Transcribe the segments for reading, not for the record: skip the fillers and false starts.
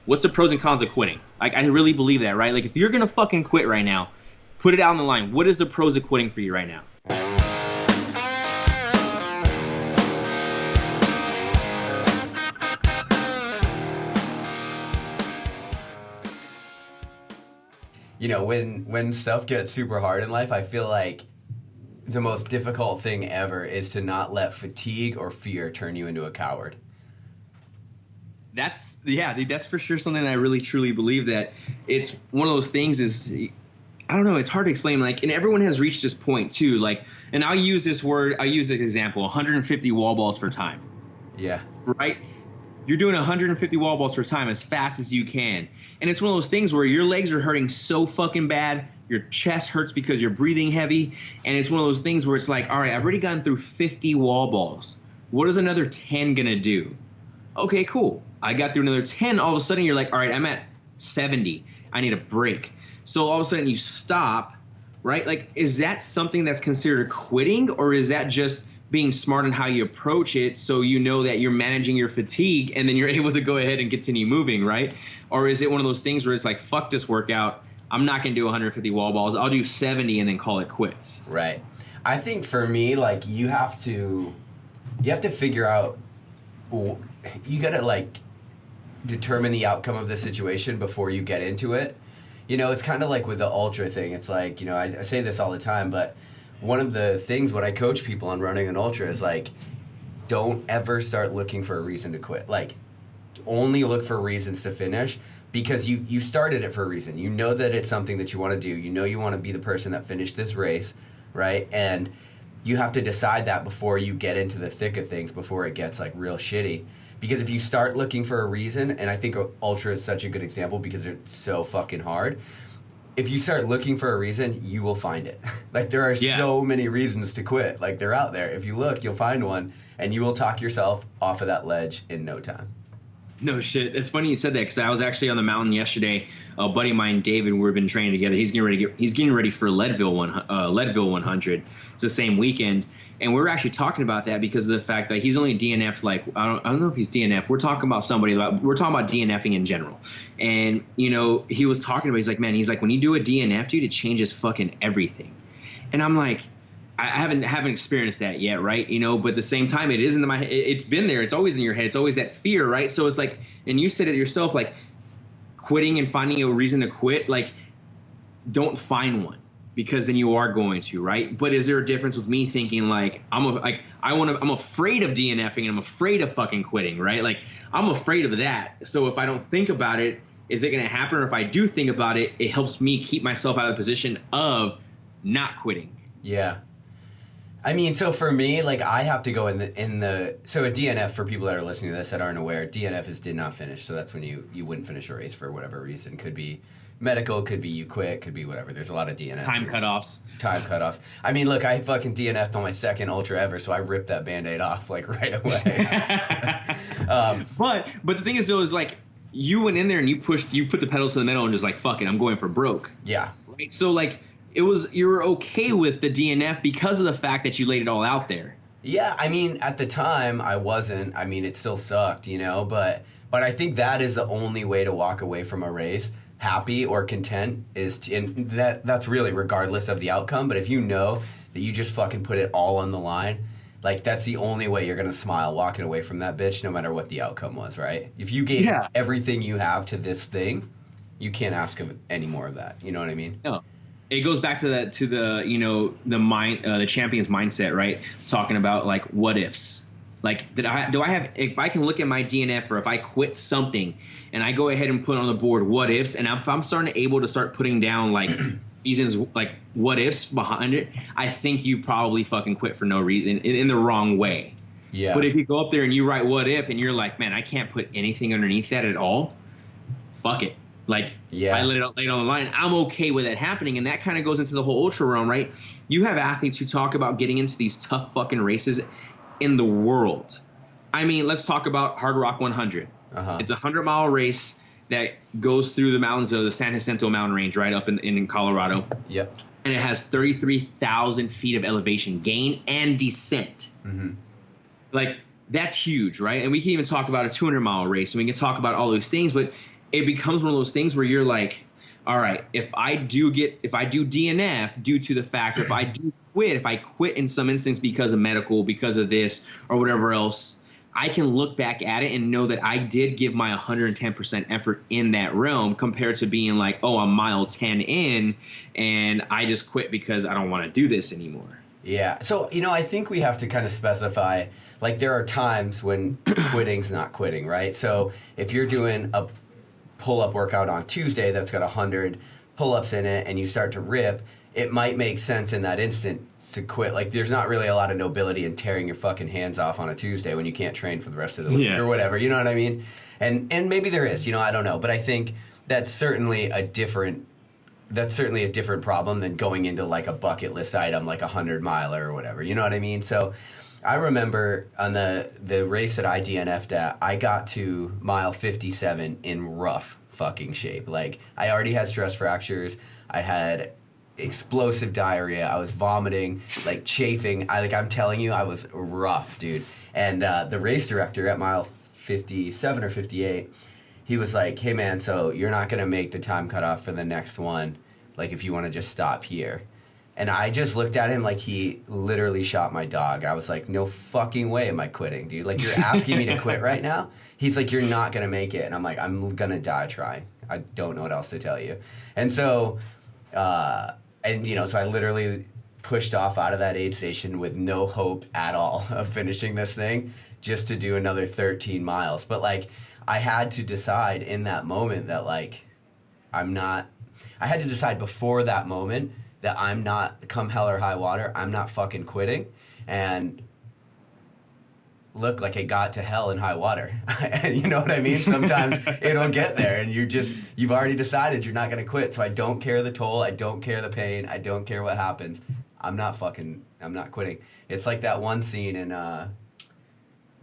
What's the pros and cons of quitting? Like, I really believe that, right? Like, if you're gonna fucking quit right now, put it out on the line. What is the pros of quitting for you right now? You know, when stuff gets super hard in life, I feel like the most difficult thing ever is to not let fatigue or fear turn you into a coward. That's for sure something that I really truly believe, that it's one of those things is, I don't know, it's hard to explain, like, and everyone has reached this point too, like, and I'll use this example, 150 wall balls per time. Yeah. Right? You're doing 150 wall balls per time as fast as you can. And it's one of those things where your legs are hurting so fucking bad, your chest hurts because you're breathing heavy, and it's one of those things where it's like, all right, I've already gotten through 50 wall balls. What is another 10 gonna do? Okay, cool. I got through another 10. All of a sudden, you're like, all right, I'm at 70. I need a break. So all of a sudden, you stop, right? Like, is that something that's considered quitting, or is that just being smart in how you approach it, so you know that you're managing your fatigue and then you're able to go ahead and continue moving, right? Or is it one of those things where it's like, fuck this workout, I'm not going to do 150 wall balls, I'll do 70 and then call it quits? Right. I think for me, like, you have to figure out, you got to, like, determine the outcome of the situation before you get into it. You know, it's kind of like with the ultra thing. It's like, you know, I say this all the time, but one of the things when I coach people on running an ultra is, like, don't ever start looking for a reason to quit. Like, only look for reasons to finish, because you started it for a reason. You know that it's something that you want to do. You know you want to be the person that finished this race, right? And you have to decide that before you get into the thick of things, before it gets, like, real shitty. Because if you start looking for a reason, and I think ultra is such a good example because it's so fucking hard, if you start looking for a reason, you will find it. Like, there are so many reasons to quit. Like, they're out there. If you look, you'll find one, and you will talk yourself off of that ledge in no time. No shit. It's funny you said that, because I was actually on the mountain yesterday. A buddy of mine, David, we've been training together. He's getting ready for Leadville 100. It's the same weekend, and we were actually talking about that because of the fact that he's only DNF'd, like, I don't know if he's DNF. We're talking about DNFing in general. And, you know, he was talking about, he's like, man, he's like, when you do a DNF, dude, it changes fucking everything. And I'm like, I haven't experienced that yet, right? You know, but at the same time, it is in my head. It's been there. It's always in your head. It's always that fear, right? So it's like, and you said it yourself, like, quitting and finding a reason to quit, like, don't find one, because then you are going to, right? But is there a difference with me thinking, like, I'm afraid of DNFing and I'm afraid of fucking quitting, right? Like, I'm afraid of that. So if I don't think about it, is it going to happen? Or if I do think about it, it helps me keep myself out of the position of not quitting. Yeah. I mean, so for me, like, I have to go so a DNF, for people that are listening to this that aren't aware, DNF is did not finish. So that's when you wouldn't finish a race for whatever reason. Could be medical, could be you quit, could be whatever. There's a lot of DNF. Time cutoffs. I mean, look, I fucking DNF'd on my second ultra ever, so I ripped that Band-Aid off, like, right away. But the thing is, though, is, like, you went in there and you put the pedal to the metal and just, like, fuck it, I'm going for broke. Yeah. Right? So, like, you were okay with the DNF because of the fact that you laid it all out there. Yeah, I mean, at the time, I wasn't. I mean, it still sucked, you know, but I think that is the only way to walk away from a race happy or content, and that's really regardless of the outcome. But if you know that you just fucking put it all on the line, like, that's the only way you're going to smile walking away from that bitch, no matter what the outcome was, right? If you gave everything you have to this thing, you can't ask of any more of that. You know what I mean? No. It goes back to the you know, the champion's mindset, right? Talking about, like, what ifs. Like, do I have, if I can look at my DNF, or if I quit something and I go ahead and put on the board what ifs, and if I'm able to start putting down, like, reasons, like, what ifs behind it, I think you probably fucking quit for no reason, in the wrong way. Yeah. But if you go up there and you write what if and you're like, man, I can't put anything underneath that at all, fuck it. Like, I laid it on the line. I'm okay with it happening. And that kind of goes into the whole ultra realm, right? You have athletes who talk about getting into these tough fucking races in the world. I mean, let's talk about Hard Rock 100. It's a 100-mile race that goes through the mountains of the San Jacinto mountain range, right up in Colorado. Yep. And it has 33,000 feet of elevation gain and descent. Mm-hmm. Like, that's huge, right? And we can even talk about a 200-mile race, and we can talk about all those things, but it becomes one of those things where you're like, all right, if I do DNF due to the fact, or if I quit in some instance because of medical, because of this or whatever else, I can look back at it and know that I did give my 110% effort in that realm, compared to being like, oh, I'm mile 10 in and I just quit because I don't want to do this anymore. Yeah. So, I think we have to kind of specify, like, there are times when quitting's not quitting, right? So if you're doing a pull-up workout on Tuesday that's got 100 pull-ups in it and you start to rip, it might make sense in that instant to quit. Like, there's not really a lot of nobility in tearing your fucking hands off on a Tuesday when you can't train for the rest of the week or whatever. You know what I mean? And maybe there is. I don't know. But I think that's certainly a different problem than going into like a bucket list item, like 100-miler or whatever. You know what I mean? So I remember on the race that I DNF'd at, I got to mile 57 in rough fucking shape. Like, I already had stress fractures. I had explosive diarrhea. I was vomiting, like chafing. I'm telling you, I was rough, dude. And the race director at mile 57 or 58, he was like, hey man, so you're not going to make the time cutoff for the next one, like if you want to just stop here. And I just looked at him like he literally shot my dog. I was like, no fucking way am I quitting, dude. Like, you're asking me to quit right now? He's like, you're not going to make it. And I'm like, I'm going to die trying. I don't know what else to tell you. And so, so I literally pushed off out of that aid station with no hope at all of finishing this thing, just to do another 13 miles. But, like, I had to decide in that moment that, like, I had to decide before that moment that I'm not, come hell or high water, I'm not fucking quitting. And look, like, it got to hell in high water. You know what I mean? Sometimes it'll get there and you've already decided you're not going to quit. So I don't care the toll. I don't care the pain. I don't care what happens. I'm not quitting. It's like that one scene in The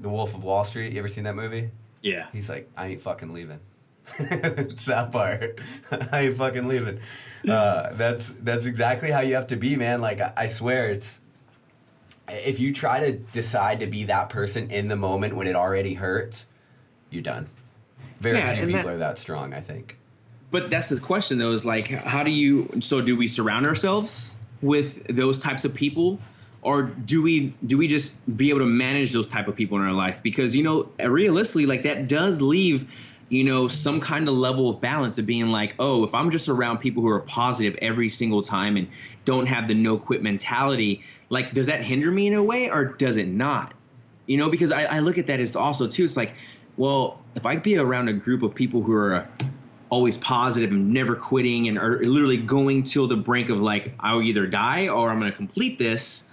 Wolf of Wall Street. You ever seen that movie? Yeah. He's like, I ain't fucking leaving. It's that part. I ain't fucking leaving. That's exactly how you have to be, man. Like, I swear, if you try to decide to be that person in the moment when it already hurts, you're done. Very few people are that strong, I think. But that's the question, though, is like, do we surround ourselves with those types of people, or do we just be able to manage those type of people in our life? Because, realistically, like, that does leave, some kind of level of balance of being like, oh, if I'm just around people who are positive every single time and don't have the no quit mentality, like, does that hinder me in a way, or does it not? Because I look at that as also too, it's like, well, if I be around a group of people who are always positive and never quitting and are literally going till the brink of like, I'll either die or I'm going to complete this,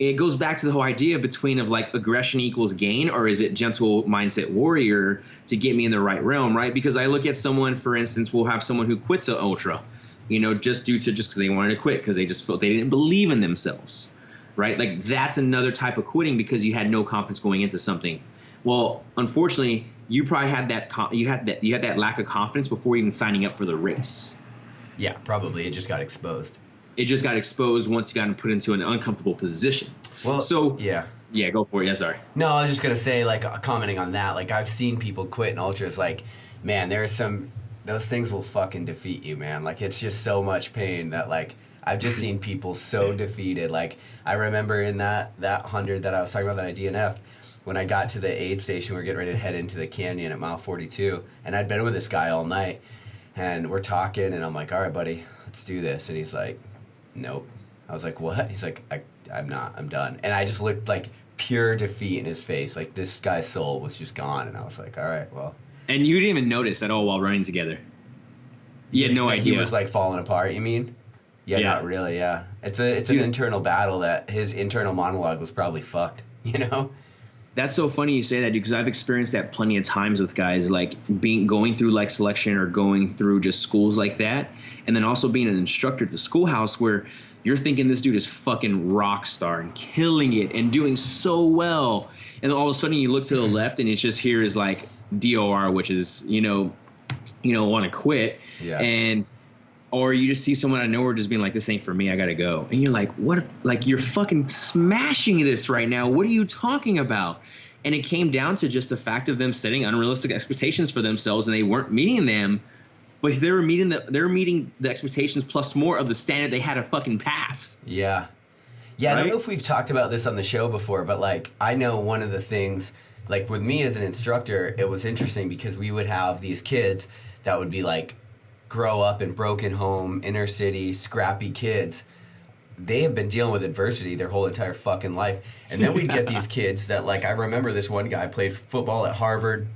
it goes back to the whole idea between of like aggression equals gain, or is it gentle mindset warrior to get me in the right realm, right? Because I look at someone, for instance, we'll have someone who quits an ultra, just because they wanted to quit, because they just felt they didn't believe in themselves, right? Like, that's another type of quitting because you had no confidence going into something. Well, unfortunately, you probably had that lack of confidence before even signing up for the race. Yeah, probably. It just got exposed. It just got exposed once you got put into an uncomfortable position. Well, so yeah, go for it. Yeah, sorry. No, I was just gonna say, like, commenting on that. Like, I've seen people quit in ultras. Like, man, those things will fucking defeat you, man. Like, it's just so much pain that, like, I've just seen people so defeated. Like, I remember in that 100 that I was talking about that I DNF'd, when I got to the aid station, we were getting ready to head into the canyon at mile 42, and I'd been with this guy all night, and we're talking, and I'm like, all right, buddy, let's do this. And he's like, nope. I was like, what? He's like, I'm not. I'm done. And I just looked like pure defeat in his face. Like, this guy's soul was just gone. And I was like, all right, well. And you didn't even notice at all while running together? You had no idea. He was like falling apart, you mean? Yeah, not really, yeah. It's an internal battle that his internal monologue was probably fucked, That's so funny you say that, dude, because I've experienced that plenty of times with guys, like going through like selection or going through just schools like that, and then also being an instructor at the schoolhouse where you're thinking this dude is fucking rock star and killing it and doing so well, and then all of a sudden you look to the left and it's just here is like DOR, which is want to quit, or you just see someone I know just being like, this ain't for me, I gotta go. And you're like, what? Like, you're fucking smashing this right now. What are you talking about? And it came down to just the fact of them setting unrealistic expectations for themselves, and they weren't meeting them, but they were meeting the expectations plus more of the standard they had to fucking pass. Yeah. Yeah, right? I don't know if we've talked about this on the show before, but like I know one of the things, like with me as an instructor, it was interesting because we would have these kids that would be like grow up in broken home, inner city, scrappy kids. They have been dealing with adversity their whole entire fucking life. And then we'd get these kids that, like, I remember this one guy played football at Harvard,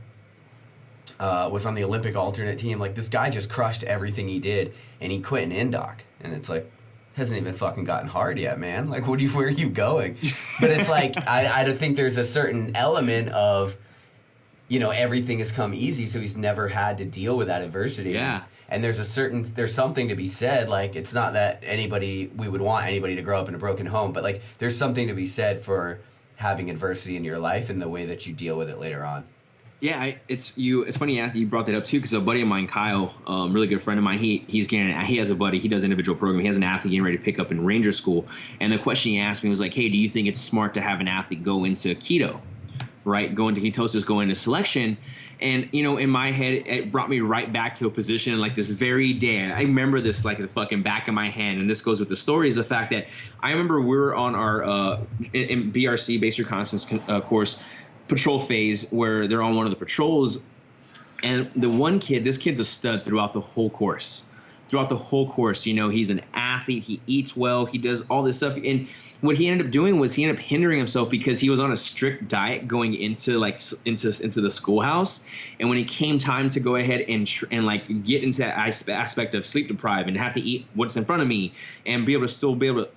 was on the Olympic alternate team. Like, this guy just crushed everything he did, and he quit an indoc. And it's like, hasn't even fucking gotten hard yet, man. Like, where are you going? But it's like, I don't think there's a certain element of, you know, everything has come easy, so he's never had to deal with that adversity. Yeah. And there's something to be said, like, it's not that we would want anybody to grow up in a broken home, but like, there's something to be said for having adversity in your life and the way that you deal with it later on. Yeah, it's funny you brought that up too, because a buddy of mine, Kyle, really good friend of mine, he has a buddy, he does individual programming, he has an athlete getting ready to pick up in Ranger School, and the question he asked me was like, hey, do you think it's smart to have an athlete go into keto, right? Go into ketosis, go into selection? And, you know, in my head, it brought me right back to a position like this very day. I remember this like the fucking back of my hand. And this goes with the story, is the fact that I remember we were on our in BRC, base reconnaissance course, patrol phase, where they're on one of the patrols. And the one kid, this kid's a stud throughout the whole course. You know, he's an athlete. He eats well. He does all this stuff. And what he ended up doing was he ended up hindering himself because he was on a strict diet going into the schoolhouse. And when it came time to go ahead and like get into that aspect of sleep deprived and have to eat what's in front of me and be able to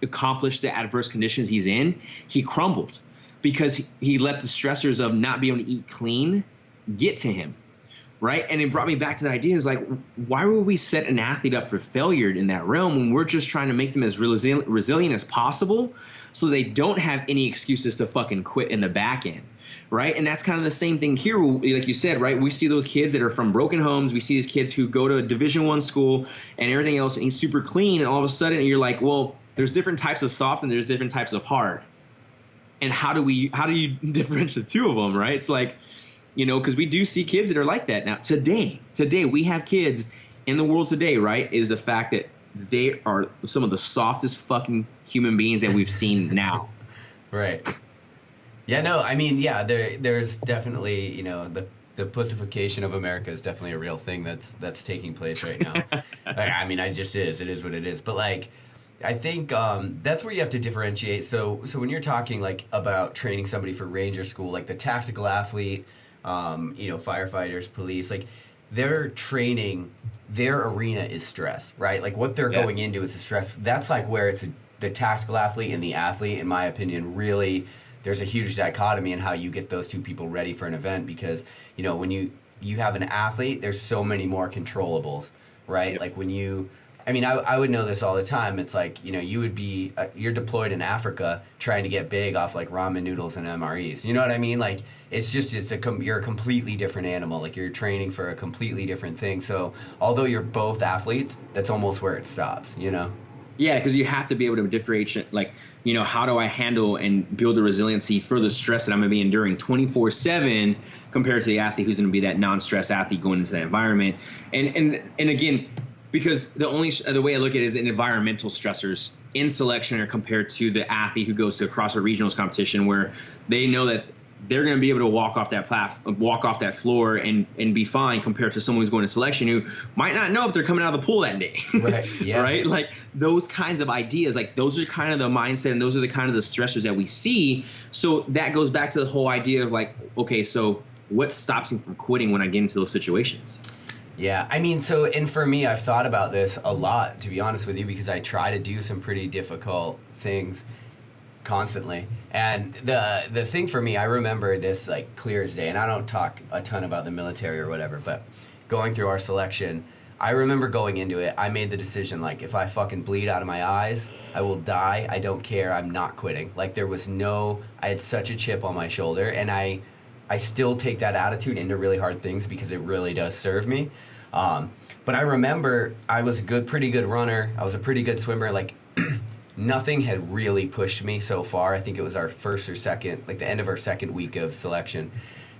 accomplish the adverse conditions he's in, he crumbled because he let the stressors of not being able to eat clean get to him. Right. And it brought me back to the idea is like, why would we set an athlete up for failure in that realm when we're just trying to make them as resilient as possible so they don't have any excuses to fucking quit in the back end. Right. And that's kind of the same thing here. Like you said, right. We see those kids that are from broken homes. We see these kids who go to a Division I school and everything else and eat super clean. And all of a sudden you're like, well, there's different types of soft and there's different types of hard. And how do you differentiate the two of them? Right. It's like, you know, because we do see kids that are like that. Now, today, we have kids in the world today, right, is the fact that they are some of the softest fucking human beings that we've seen now. Right. Yeah, no, I mean, yeah, there's definitely, you know, the pussification of America is definitely a real thing that's taking place right now. I mean, it is what it is. But, like, I think that's where you have to differentiate. So when you're talking, like, about training somebody for Ranger School, like the tactical athlete, you know, firefighters, police, like their training, their arena is stress, right? Like what they're going into is the stress. That's like where it's the tactical athlete and the athlete, in my opinion, really, there's a huge dichotomy in how you get those two people ready for an event because, you know, when you have an athlete, there's so many more controllables, right? Yep. Like when I would know this all the time. It's like, you know, you would be, you're deployed in Africa trying to get big off like ramen noodles and MREs. You know what I mean? Like, you're a completely different animal. Like, you're training for a completely different thing. So, although you're both athletes, that's almost where it stops, you know? Yeah, because you have to be able to differentiate, like, you know, how do I handle and build the resiliency for the stress that I'm going to be enduring 24/7 compared to the athlete who's going to be that non-stress athlete going into that environment. And again, because the way I look at it is in environmental stressors in selection are compared to the athlete who goes to a CrossFit Regionals competition where they know that they're going to be able to walk off that floor and be fine compared to someone who's going to selection who might not know if they're coming out of the pool that day. Right. Yeah. Right. Like those kinds of ideas, like those are kind of the mindset and those are the kind of the stressors that we see. So that goes back to the whole idea of like, okay, so what stops me from quitting when I get into those situations? Yeah, I mean, and for me, I've thought about this a lot, to be honest with you, because I try to do some pretty difficult things constantly. And the thing for me, I remember this like clear as day, and I don't talk a ton about the military or whatever, but going through our selection, I remember going into it, I made the decision, like, if I fucking bleed out of my eyes, I will die, I don't care, I'm not quitting. Like, I had such a chip on my shoulder, and I still take that attitude into really hard things because it really does serve me. But I remember I was a pretty good runner. I was a pretty good swimmer. Like nothing had really pushed me so far. I think it was our first or second, like the end of our second week of selection,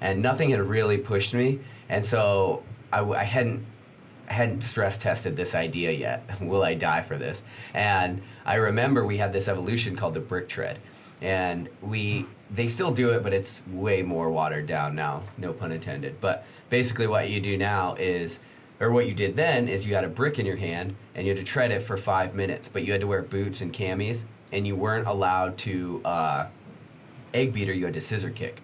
and nothing had really pushed me. And so I hadn't stress tested this idea yet. Will I die for this? And I remember we had this evolution called the brick tread, and they still do it, but it's way more watered down now, no pun intended. But basically what you do now is, or what you did then, is you had a brick in your hand and you had to tread it for 5 minutes, but you had to wear boots and camis, and you weren't allowed to egg beater, you had to scissor kick.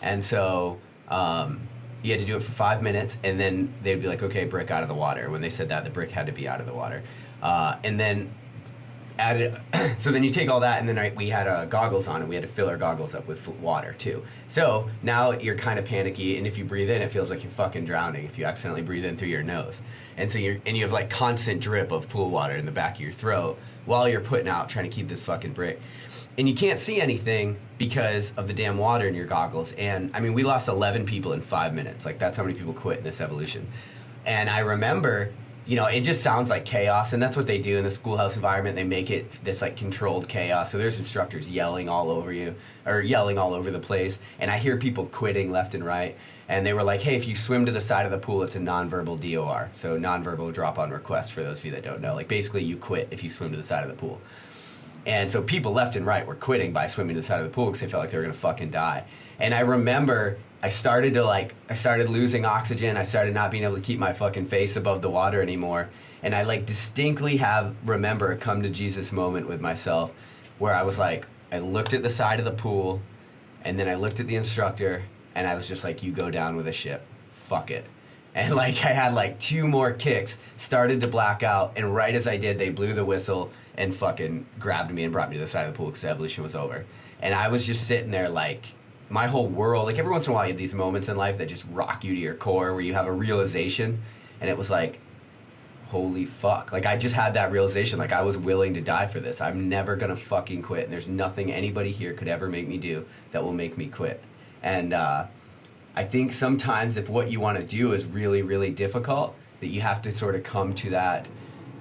And so you had to do it for 5 minutes, and then they'd be like, okay, brick out of the water. When they said that, the brick had to be out of the water. And then so then you take all that, and then we had goggles on, and we had to fill our goggles up with water too. So now you're kind of panicky, and if you breathe in, it feels like you're fucking drowning if you accidentally breathe in through your nose. And so you have like constant drip of pool water in the back of your throat while you're putting out trying to keep this fucking brick. And you can't see anything because of the damn water in your goggles. And I mean, we lost 11 people in 5 minutes. Like, that's how many people quit in this evolution. And I remember, it just sounds like chaos, and that's what they do in the schoolhouse environment. They make it this like controlled chaos. So there's instructors yelling all over you, or yelling all over the place. And I hear people quitting left and right. And they were like, hey, if you swim to the side of the pool, it's a nonverbal DOR. So nonverbal drop on request, for those of you that don't know. Like, basically you quit if you swim to the side of the pool. And so people left and right were quitting by swimming to the side of the pool because they felt like they were going to fucking die. And I remember I started losing oxygen. I started not being able to keep my fucking face above the water anymore. And I distinctly remember a come to Jesus moment with myself where I was like, I looked at the side of the pool, and then I looked at the instructor, and I was just like, you go down with a ship. Fuck it. And I had 2 more kicks, started to black out, and right as I did, they blew the whistle and fucking grabbed me and brought me to the side of the pool because the evolution was over. And I was just sitting there my whole world, every once in a while you have these moments in life that just rock you to your core where you have a realization, and it was like, holy fuck. I just had that realization, I was willing to die for this. I'm never gonna fucking quit, and there's nothing anybody here could ever make me do that will make me quit. And I think sometimes if what you want to do is really, really difficult, that you have to sort of come to that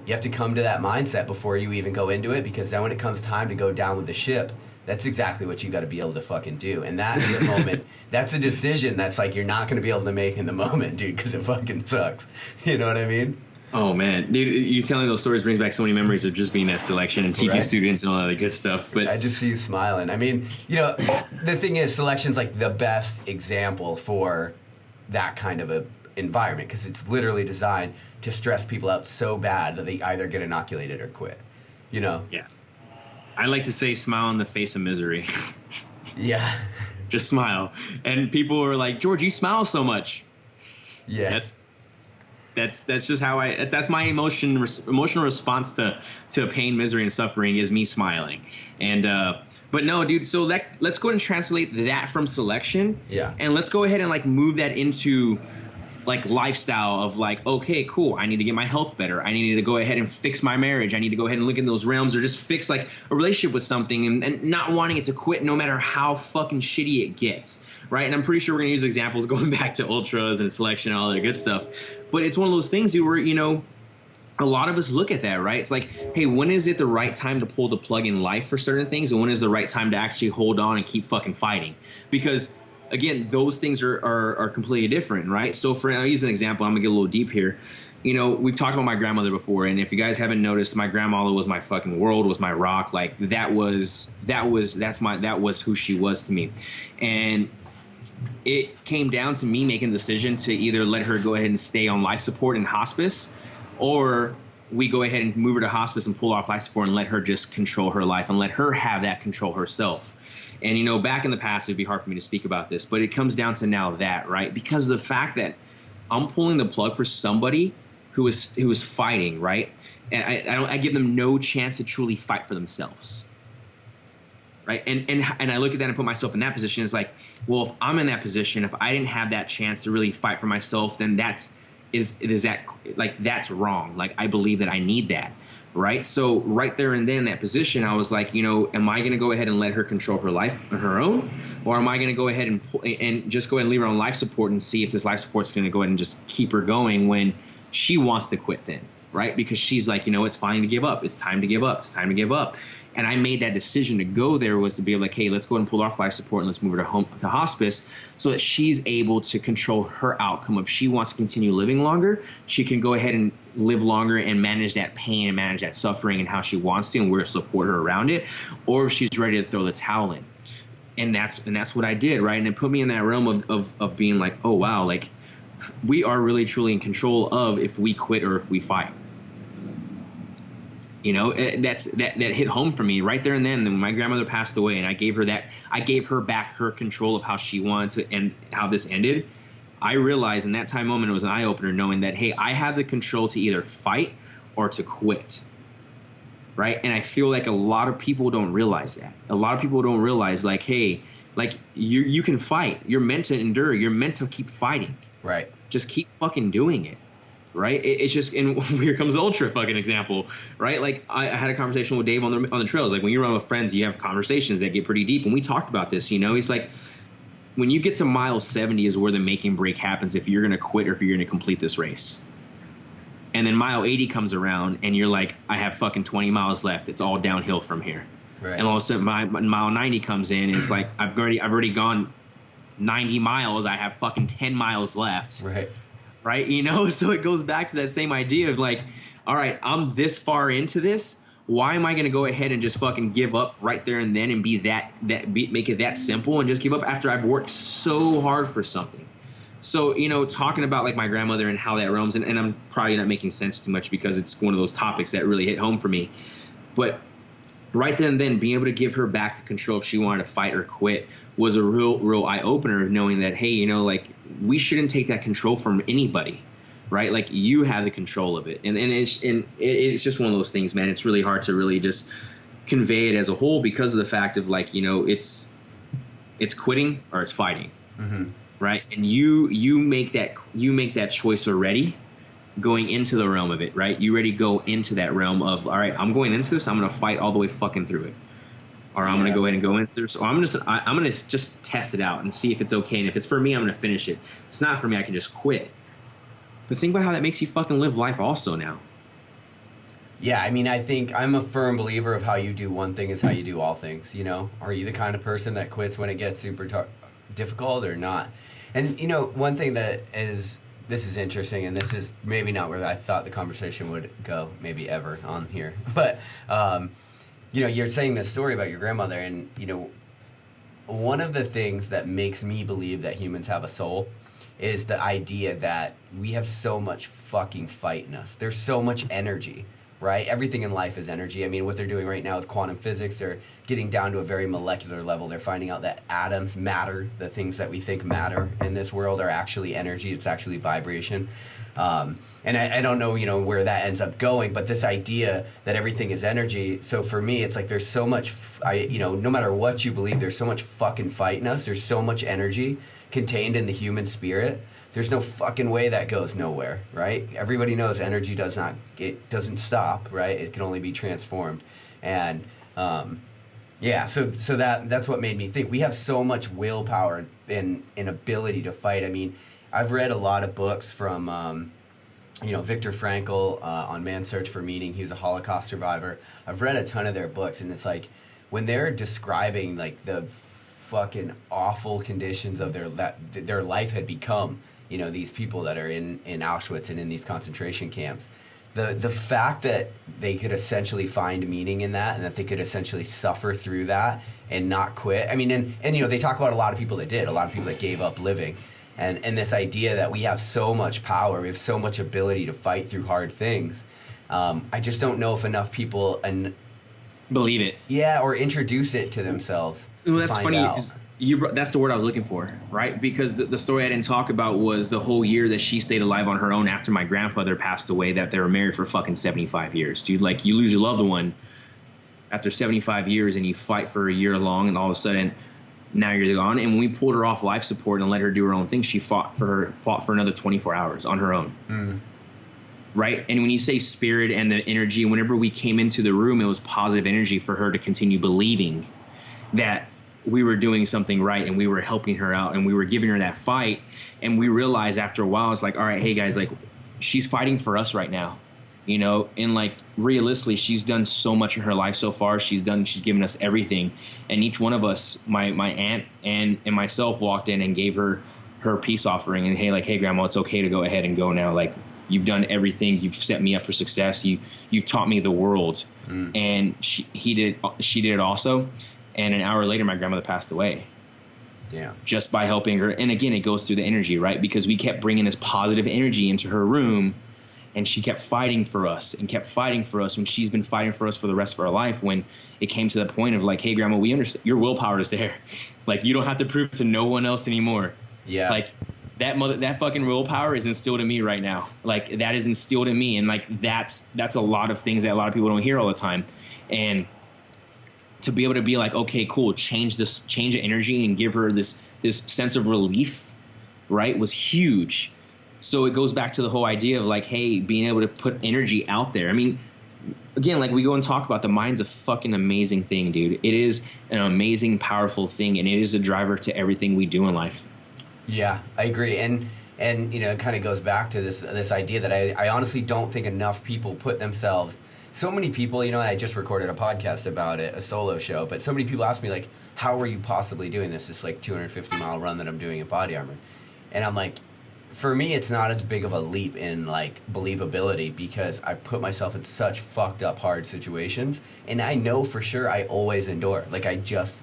mindset before you even go into it, because then when it comes time to go down with the ship, that's exactly what you got to be able to fucking do. And that is a moment, that's a decision that's you're not going to be able to make in the moment, dude, because it fucking sucks. You know what I mean? Oh, man. Dude, you telling those stories brings back so many memories of just being at selection and teaching students and all that other good stuff. But I just see you smiling. I mean, the thing is, selection's the best example for that kind of a environment, because it's literally designed to stress people out so bad that they either get inoculated or quit. Yeah. I like to say smile in the face of misery. Yeah. Just smile. And people are like, George, you smile so much. Yeah. That's just how that's my emotional response to pain, misery, and suffering is me smiling. And but no, dude, so let's go ahead and translate that from selection. Yeah. And let's go ahead and move that into lifestyle of okay, cool, I need to get my health better. I need to go ahead and fix my marriage. I need to go ahead and look in those realms, or just fix a relationship with something, and not wanting it to quit no matter how fucking shitty it gets. Right. And I'm pretty sure we're going to use examples going back to ultras and selection and all that good stuff. But it's one of those things where, a lot of us look at that, right? It's hey, when is it the right time to pull the plug in life for certain things? And when is the right time to actually hold on and keep fucking fighting? Because again, those things are completely different, right? So I'll use an example. I'm gonna get a little deep here. We've talked about my grandmother before, and if you guys haven't noticed, my grandmother was my fucking world, was my rock. That was who she was to me. And it came down to me making the decision to either let her go ahead and stay on life support in hospice, or we go ahead and move her to hospice and pull off life support and let her just control her life and let her have that control herself. And, back in the past, it'd be hard for me to speak about this, but it comes down to now that, right? Because of the fact that I'm pulling the plug for somebody who is fighting, right? And I give them no chance to truly fight for themselves, right? And I look at that and put myself in that position. It's well, if I'm in that position, if I didn't have that chance to really fight for myself, then that's wrong. I believe that I need that. Right. So right there and then in that position, I was am I going to go ahead and let her control her life on her own? Or am I going to go ahead and just go ahead and leave her on life support and see if this life support is going to go ahead and just keep her going when she wants to quit then? right? Because she's like, you know, it's fine to give up. It's time to give up. It's time to give up. And I made that decision to go there was to be like, hey, let's go ahead and pull off life support and let's move her to hospice so that she's able to control her outcome. If she wants to continue living longer, she can go ahead and live longer and manage that pain and manage that suffering and how she wants to, and we'll support her around it. Or if she's ready to throw the towel in. And that's what I did, right? And it put me in that realm of being like, oh, wow, like we are really, truly in control of if we quit or if we fight. You know, that hit home for me right there and then. When my grandmother passed away, and I gave her back her control of how she wanted to, and how this ended. I realized in that time moment it was an eye opener, knowing that hey, I have the control to either fight or to quit. Right, and I feel like a lot of people don't realize that. A lot of people don't realize like, hey, like you can fight. You're meant to endure. You're meant to keep fighting. Right. Just keep fucking doing it. Right. It's just, and here comes the ultra fucking example, right? Like I had a conversation with Dave on the trails. Like when you run with friends, you have conversations that get pretty deep. And we talked about this, you know, he's like, when you get to mile 70 is where the make and break happens. If you're going to quit or if you're going to complete this race. And then mile 80 comes around and you're like, I have fucking 20 miles left. It's all downhill from here. Right. And all of a sudden mile 90 comes in and it's like, I've already gone 90 miles. I have fucking 10 miles left. Right. Right. You know, so it goes back to that same idea of like, all right, I'm this far into this. Why am I going to go ahead and just fucking give up right there and then and make it that simple and just give up after I've worked so hard for something? So, you know, talking about like my grandmother and how that roams, and I'm probably not making sense too much because it's one of those topics that really hit home for me. But right then and then, being able to give her back the control if she wanted to fight or quit was a real eye opener of knowing that, hey, you know, like we shouldn't take that control from anybody, right? Like you have the control of it. And it's just one of those things, man. It's really hard to really just convey it as a whole because of the fact of like, you know, it's quitting or it's fighting. Mm-hmm. Right. And you make that choice already going into the realm of it. Right. You already go into that realm of, all right, I'm going into this. I'm going to fight all the way fucking through it. Or I'm going to go ahead and go into this. Or I'm going to just test it out and see if it's OK. And if it's for me, I'm going to finish it. If it's not for me, I can just quit. But think about how that makes you fucking live life also now. Yeah, I mean, I think I'm a firm believer of how you do one thing is how you do all things, you know? Are you the kind of person that quits when it gets super difficult or not? And, you know, one thing this is interesting, and this is maybe not where I thought the conversation would go, maybe ever on here. But, you know, you're saying this story about your grandmother, and, you know, one of the things that makes me believe that humans have a soul is the idea that we have so much fucking fight in us. There's so much energy, right? Everything in life is energy. I mean, what they're doing right now with quantum physics, they're getting down to a very molecular level. They're finding out that atoms matter. The things that we think matter in this world are actually energy. It's actually vibration. And I don't know, you know, where that ends up going, but this idea that everything is energy. So for me, it's like there's so much, you know, no matter what you believe, there's so much fucking fight in us. There's so much energy contained in the human spirit. There's no fucking way that goes nowhere, right? Everybody knows energy doesn't stop, right? It can only be transformed. And yeah, so that's what made me think. We have so much willpower and ability to fight. I mean, I've read a lot of books from you know, Viktor Frankl on Man's Search for Meaning. He was a Holocaust survivor. I've read a ton of their books, and it's like when they're describing like the fucking awful conditions of their life had become, you know, these people that are in Auschwitz and in these concentration camps, the fact that they could essentially find meaning in that and that they could essentially suffer through that and not quit. I mean, and you know, they talk about a lot of people that did, a lot of people that gave up living. And this idea that we have so much power, we have so much ability to fight through hard things. I just don't know if enough people believe it. Yeah, or introduce it to themselves. Well, that's funny. That's the word I was looking for, right? Because the story I didn't talk about was the whole year that she stayed alive on her own after my grandfather passed away, that they were married for fucking 75 years. Dude, like you lose your loved one after 75 years and you fight for a year long and all of a sudden now you're gone. And when we pulled her off life support and let her do her own thing, she fought for another 24 hours on her own. Mm. Right. And when you say spirit and the energy, whenever we came into the room, it was positive energy for her to continue believing that we were doing something right and we were helping her out and we were giving her that fight. And we realized after a while, it's like, all right, hey guys, like she's fighting for us right now. you know, and like realistically, she's done so much in her life so far. She's given us everything. And each one of us, my aunt and myself, walked in and gave her peace offering, and hey grandma, it's okay to go ahead and go now. Like, you've done everything. You've set me up for success. You've taught me the world. And she did it also. And an hour later, my grandmother passed away. Yeah. Just by helping her. And again, it goes through the energy, right? Because we kept bringing this positive energy into her room, and she kept fighting for us when she's been fighting for us for the rest of our life. When it came to the point of like, hey grandma, we understand your willpower is there. Like, you don't have to prove it to no one else anymore. Yeah. Like, that fucking willpower is instilled in me right now. Like, that is instilled in me. And like, that's a lot of things that a lot of people don't hear all the time. And to be able to be like, okay, cool, change the energy and give her this sense of relief, right, was huge. So it goes back to the whole idea of like, hey, being able to put energy out there. I mean, again, like we go and talk about, the mind's a fucking amazing thing, dude. It is an amazing, powerful thing, and it is a driver to everything we do in life. Yeah, I agree. And you know, it kind of goes back to this idea that I honestly don't think enough people put themselves. So many people, you know, I just recorded a podcast about it, a solo show, but so many people ask me, like, how are you possibly doing this like 250-mile run that I'm doing in body armor? And I'm like, for me, it's not as big of a leap in, like, believability, because I put myself in such fucked up hard situations, and I know for sure I always endure. Like,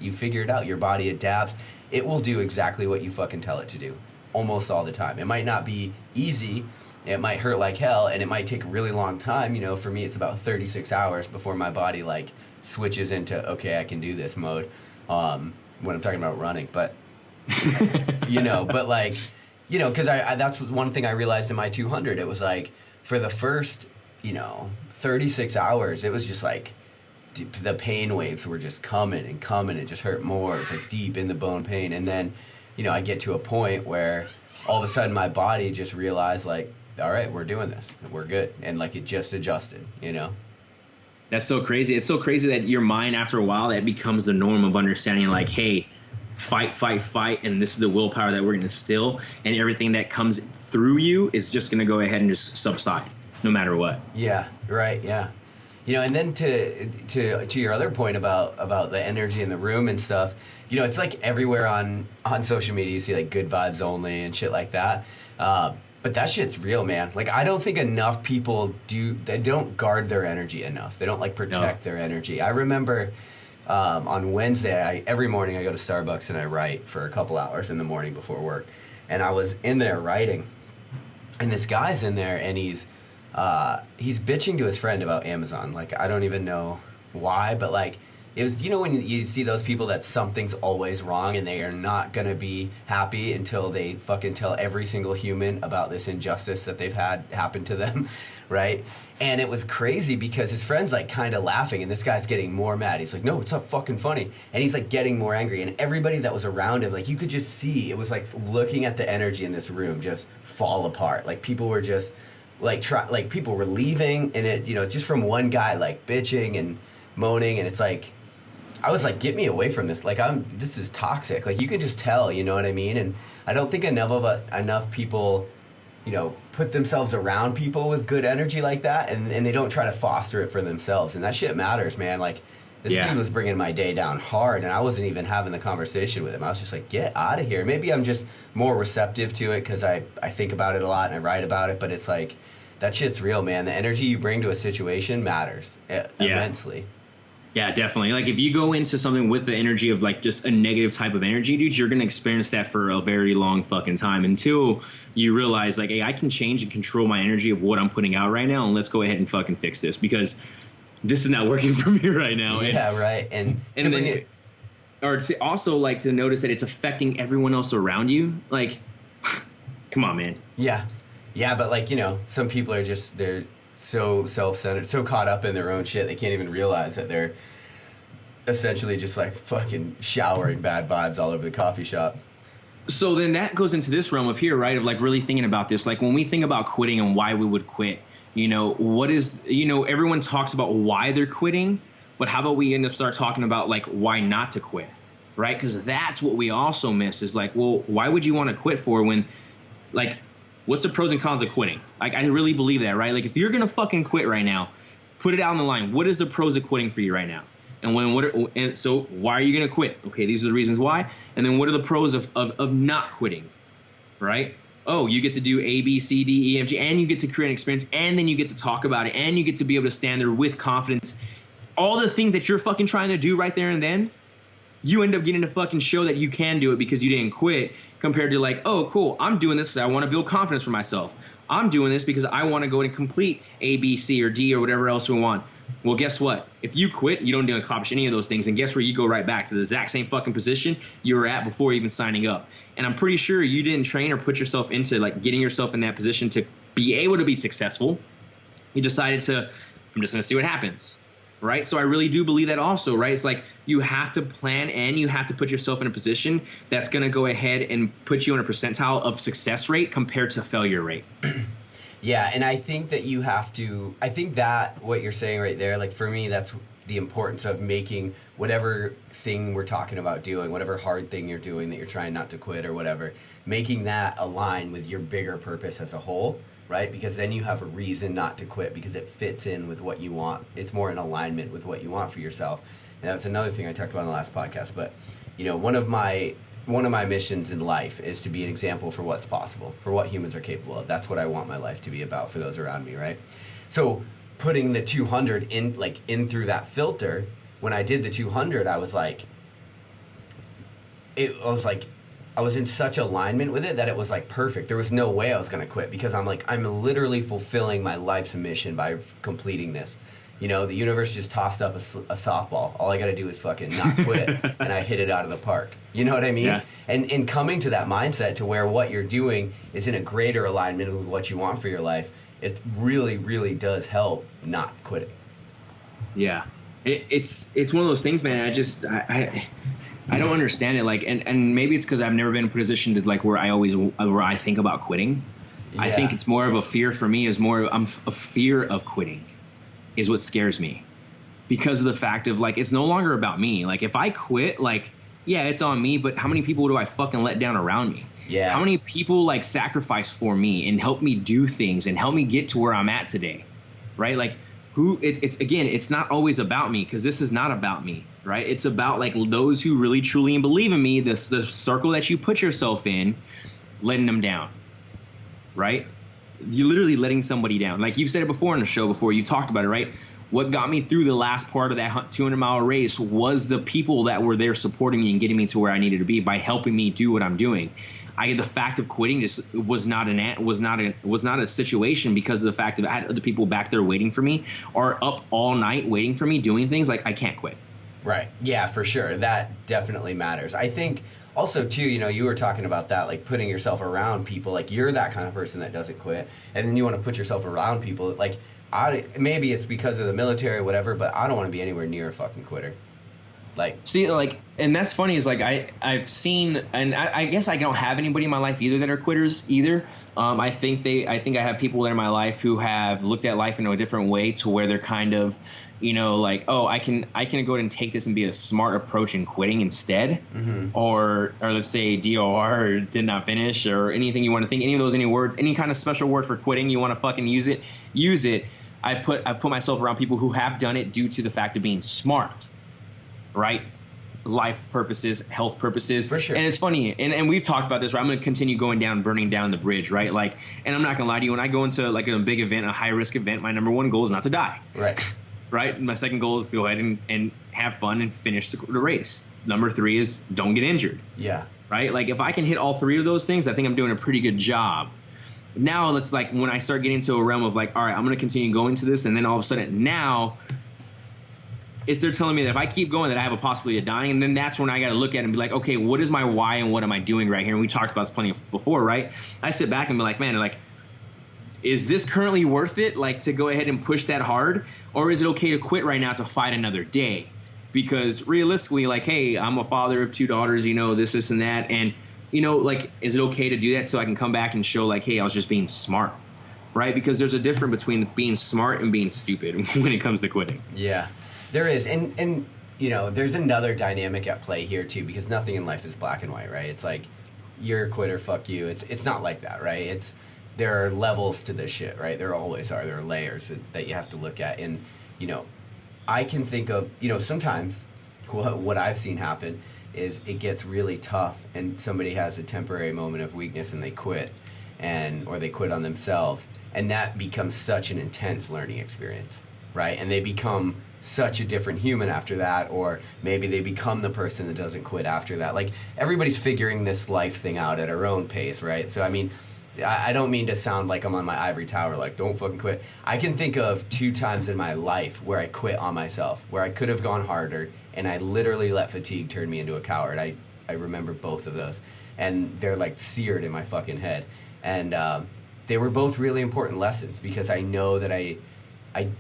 you figure it out. Your body adapts. It will do exactly what you fucking tell it to do almost all the time. It might not be easy. It might hurt like hell, and it might take a really long time. You know, for me, it's about 36 hours before my body, like, switches into, okay, I can do this mode, when I'm talking about running. But, you know, but, like, you know, because that's one thing I realized in my 200. It was, like, for the first, you know, 36 hours, it was just, like, the pain waves were just coming and coming. It just hurt more. It was, like, deep in the bone pain. And then, you know, I get to a point where all of a sudden my body just realized, like, all right, we're doing this. We're good. And, like, it just adjusted, you know? That's so crazy. It's so crazy that your mind, after a while, that becomes the norm of understanding, like, hey, fight, and this is the willpower that we're going to instill, and everything that comes through you is just going to go ahead and just subside, no matter what. Yeah, right, yeah. You know, and then to your other point about the energy in the room and stuff, you know, it's like everywhere on social media you see, like, good vibes only and shit like that. But that shit's real, man. Like, I don't think enough people they don't guard their energy enough. They don't, like, protect their energy. I remember on Wednesday, every morning I go to Starbucks and I write for a couple hours in the morning before work. And I was in there writing, and this guy's in there, and he's bitching to his friend about Amazon. Like, I don't even know why, but, like, it was, you know, when you see those people that something's always wrong and they are not going to be happy until they fucking tell every single human about this injustice that they've had happen to them, right? And it was crazy because his friend's, like, kind of laughing, and this guy's getting more mad. He's like, no, it's not fucking funny. And he's, like, getting more angry. And everybody that was around him, like, you could just see, it was like looking at the energy in this room just fall apart. Like, people were just, like, people were leaving, and it, you know, just from one guy, like, bitching and moaning, and it's like, I was like, get me away from this. Like, this is toxic. Like, you can just tell, you know what I mean? And I don't think enough people, you know, put themselves around people with good energy like that, and they don't try to foster it for themselves. And that shit matters, man. Like, this dude was bringing my day down hard, and I wasn't even having the conversation with him. I was just like, get out of here. Maybe I'm just more receptive to it because I think about it a lot and I write about it, but it's like, that shit's real, man. The energy you bring to a situation matters immensely. Yeah, definitely. Like, if you go into something with the energy of, like, just a negative type of energy, dude, you're going to experience that for a very long fucking time until you realize, like, hey, I can change and control my energy of what I'm putting out right now, and let's go ahead and fucking fix this because this is not working for me right now. Yeah, right. And then to also, like, to notice that it's affecting everyone else around you. Like, come on, man. Yeah. Yeah, but, like, you know, some people are just, they're so self-centered, so caught up in their own shit, they can't even realize that they're essentially just, like, fucking showering bad vibes all over the coffee shop. So then that goes into this realm of here, right, of, like, really thinking about this. Like, when we think about quitting and why we would quit, you know, what is, you know, everyone talks about why they're quitting, but how about we end up start talking about, like, why not to quit, right? Because that's what we also miss is, like, well, why would you want to quit for when, like, What's the pros and cons of quitting? Like, I really believe that, right? Like, if you're going to fucking quit right now, put it out on the line. What is the pros of quitting for you right now? And so why are you going to quit? Okay, these are the reasons why. And then what are the pros of not quitting, right? Oh, you get to do A, B, C, D, E, F, G, and you get to create an experience, and then you get to talk about it, and you get to be able to stand there with confidence. All the things that you're fucking trying to do right there and then, you end up getting to fucking show that you can do it because you didn't quit, compared to like, oh, cool, I'm doing this because I want to build confidence for myself. I'm doing this because I want to go and complete A, B, C, or D, or whatever else we want. Well, guess what? If you quit, you don't accomplish any of those things. And guess where? You go right back to the exact same fucking position you were at before even signing up. And I'm pretty sure you didn't train or put yourself into like getting yourself in that position to be able to be successful. You decided to, I'm just going to see what happens. Right? So I really do believe that also, right? It's like you have to plan and you have to put yourself in a position that's going to go ahead and put you in a percentile of success rate compared to failure rate. Yeah, and I think that you have to, I think that what you're saying right there, like for me, that's the importance of making whatever thing we're talking about doing, whatever hard thing you're doing that you're trying not to quit or whatever, making that align with your bigger purpose as a whole, right? Because then you have a reason not to quit because it fits in with what you want. It's more in alignment with what you want for yourself. And that's another thing I talked about in the last podcast. But, you know, one of my missions in life is to be an example for what's possible, for what humans are capable of. That's what I want my life to be about for those around me, right? So putting the 200 in through that filter, when I did the 200, I was in such alignment with it that it was like perfect. There was no way I was going to quit because I'm literally fulfilling my life's mission by completing this. You know, the universe just tossed up a softball. All I got to do is fucking not quit, and I hit it out of the park. You know what I mean? Yeah. And coming to that mindset to where what you're doing is in a greater alignment with what you want for your life, it really, really does help not quitting. Yeah. It's one of those things, man. I don't understand it. Like, and maybe it's because I've never been in a position to like where I think about quitting. Yeah. I think it's more of a fear for me. I'm a fear of quitting. Is what scares me, because of the fact of like it's no longer about me. Like if I quit, like yeah, it's on me, but how many people do I fucking let down around me? Yeah. How many people like sacrifice for me and help me do things and help me get to where I'm at today, right? Like it's not always about me, because this is not about me, right? It's about like those who really truly believe in me. The circle that you put yourself in, letting them down, right? You're literally letting somebody down. Like you've said it before in the show before, you talked about it, right? What got me through the last part of that 200-mile race was the people that were there supporting me and getting me to where I needed to be by helping me do what I'm doing. The fact of quitting just was not a situation because of the fact that I had other people back there waiting for me or up all night waiting for me doing things. Like I can't quit. Right. Yeah, for sure. That definitely matters. I think also, too, you know, you were talking about that, like putting yourself around people, like you're that kind of person that doesn't quit. And then you want to put yourself around people, like maybe it's because of the military or whatever, but I don't want to be anywhere near a fucking quitter. Like, see, like, and that's funny is like I've seen, and I guess I don't have anybody in my life either that are quitters either. I think I have people in my life who have looked at life in a different way to where they're kind of, you know, like, oh, I can go ahead and take this and be a smart approach in quitting instead, mm-hmm. or let's say DOR or did not finish or anything you want to think, any of those, any word, any kind of special word for quitting you want to fucking use it. I put myself around people who have done it due to the fact of being smart, right? Life purposes, health purposes. For sure. And it's funny, and we've talked about this, right? I'm going to continue burning down the bridge, right? Like, and I'm not going to lie to you, when I go into like a big event, a high risk event, my number one goal is not to die. Right. Right. My second goal is to go ahead and have fun and finish the race. Number 3 is don't get injured. Yeah. Right. Like if I can hit all 3 of those things, I think I'm doing a pretty good job. Now let's like when I start getting into a realm of like, all right, I'm going to continue going to this. And then all of a sudden now, if they're telling me that if I keep going that I have a possibility of dying, and then that's when I got to look at it and be like, okay, what is my why and what am I doing right here? And we talked about this plenty before, right? I sit back and be like, man, like, is this currently worth it? Like to go ahead and push that hard, or is it okay to quit right now to fight another day? Because realistically, like, hey, I'm a father of 2 daughters, you know, this and that. And, you know, like, is it okay to do that so I can come back and show like, hey, I was just being smart, right? Because there's a difference between being smart and being stupid when it comes to quitting. Yeah. There is, and you know, there's another dynamic at play here too, because nothing in life is black and white, right? It's like you're a quitter, fuck you. It's not like that, right? there are levels to this shit, right? There always are. There are layers that you have to look at. And, I can think of, sometimes what I've seen happen is it gets really tough and somebody has a temporary moment of weakness and they quit or they quit on themselves, and that becomes such an intense learning experience, right? And they become such a different human after that, or maybe they become the person that doesn't quit after that. Like, everybody's figuring this life thing out at our own pace, right? So, I mean, I don't mean to sound like I'm on my ivory tower, like, don't fucking quit. I can think of 2 times in my life where I quit on myself, where I could have gone harder, and I literally let fatigue turn me into a coward. I remember both of those, and they're like seared in my fucking head. And they were both really important lessons, because I know that I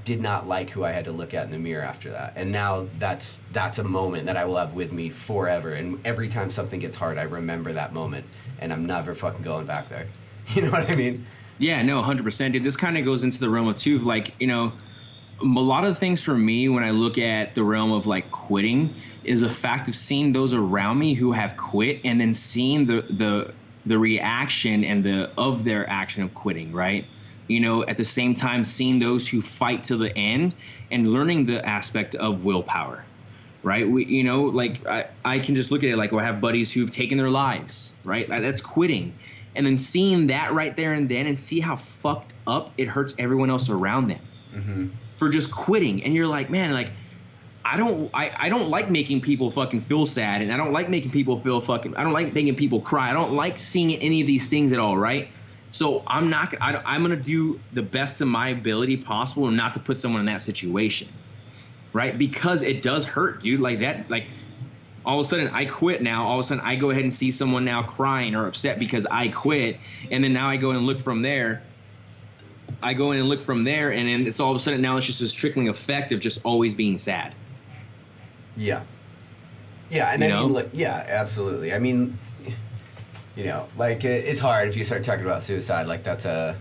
did not like who I had to look at in the mirror after that. And now that's a moment that I will have with me forever. And every time something gets hard, I remember that moment, and I'm never fucking going back there. You know what I mean? Yeah, no, 100%. Dude, this kind of goes into the realm of too, of like, a lot of things for me when I look at the realm of like quitting is the fact of seeing those around me who have quit, and then seeing the reaction and of their action of quitting, right? At the same time, seeing those who fight to the end and learning the aspect of willpower, right? I can just look at it like, I have buddies who've taken their lives, right? That's quitting. And then seeing that right there and then, and see how fucked up it hurts everyone else around them for just quitting. And you're like, man, like, I don't like making people fucking feel sad, and I don't like making people I don't like making people cry. I don't like seeing any of these things at all, right? So I'm going to do the best of my ability possible and not to put someone in that situation, right? Because it does hurt, dude. Like that, like, all of a sudden I quit now. All of a sudden I go ahead and see someone now crying or upset because I quit. And then now I go in and look from there. And then it's all of a sudden now it's just this trickling effect of just always being sad. Yeah. Yeah. And I mean, look, yeah, absolutely. I mean, like, it's hard if you start talking about suicide. Like, that's a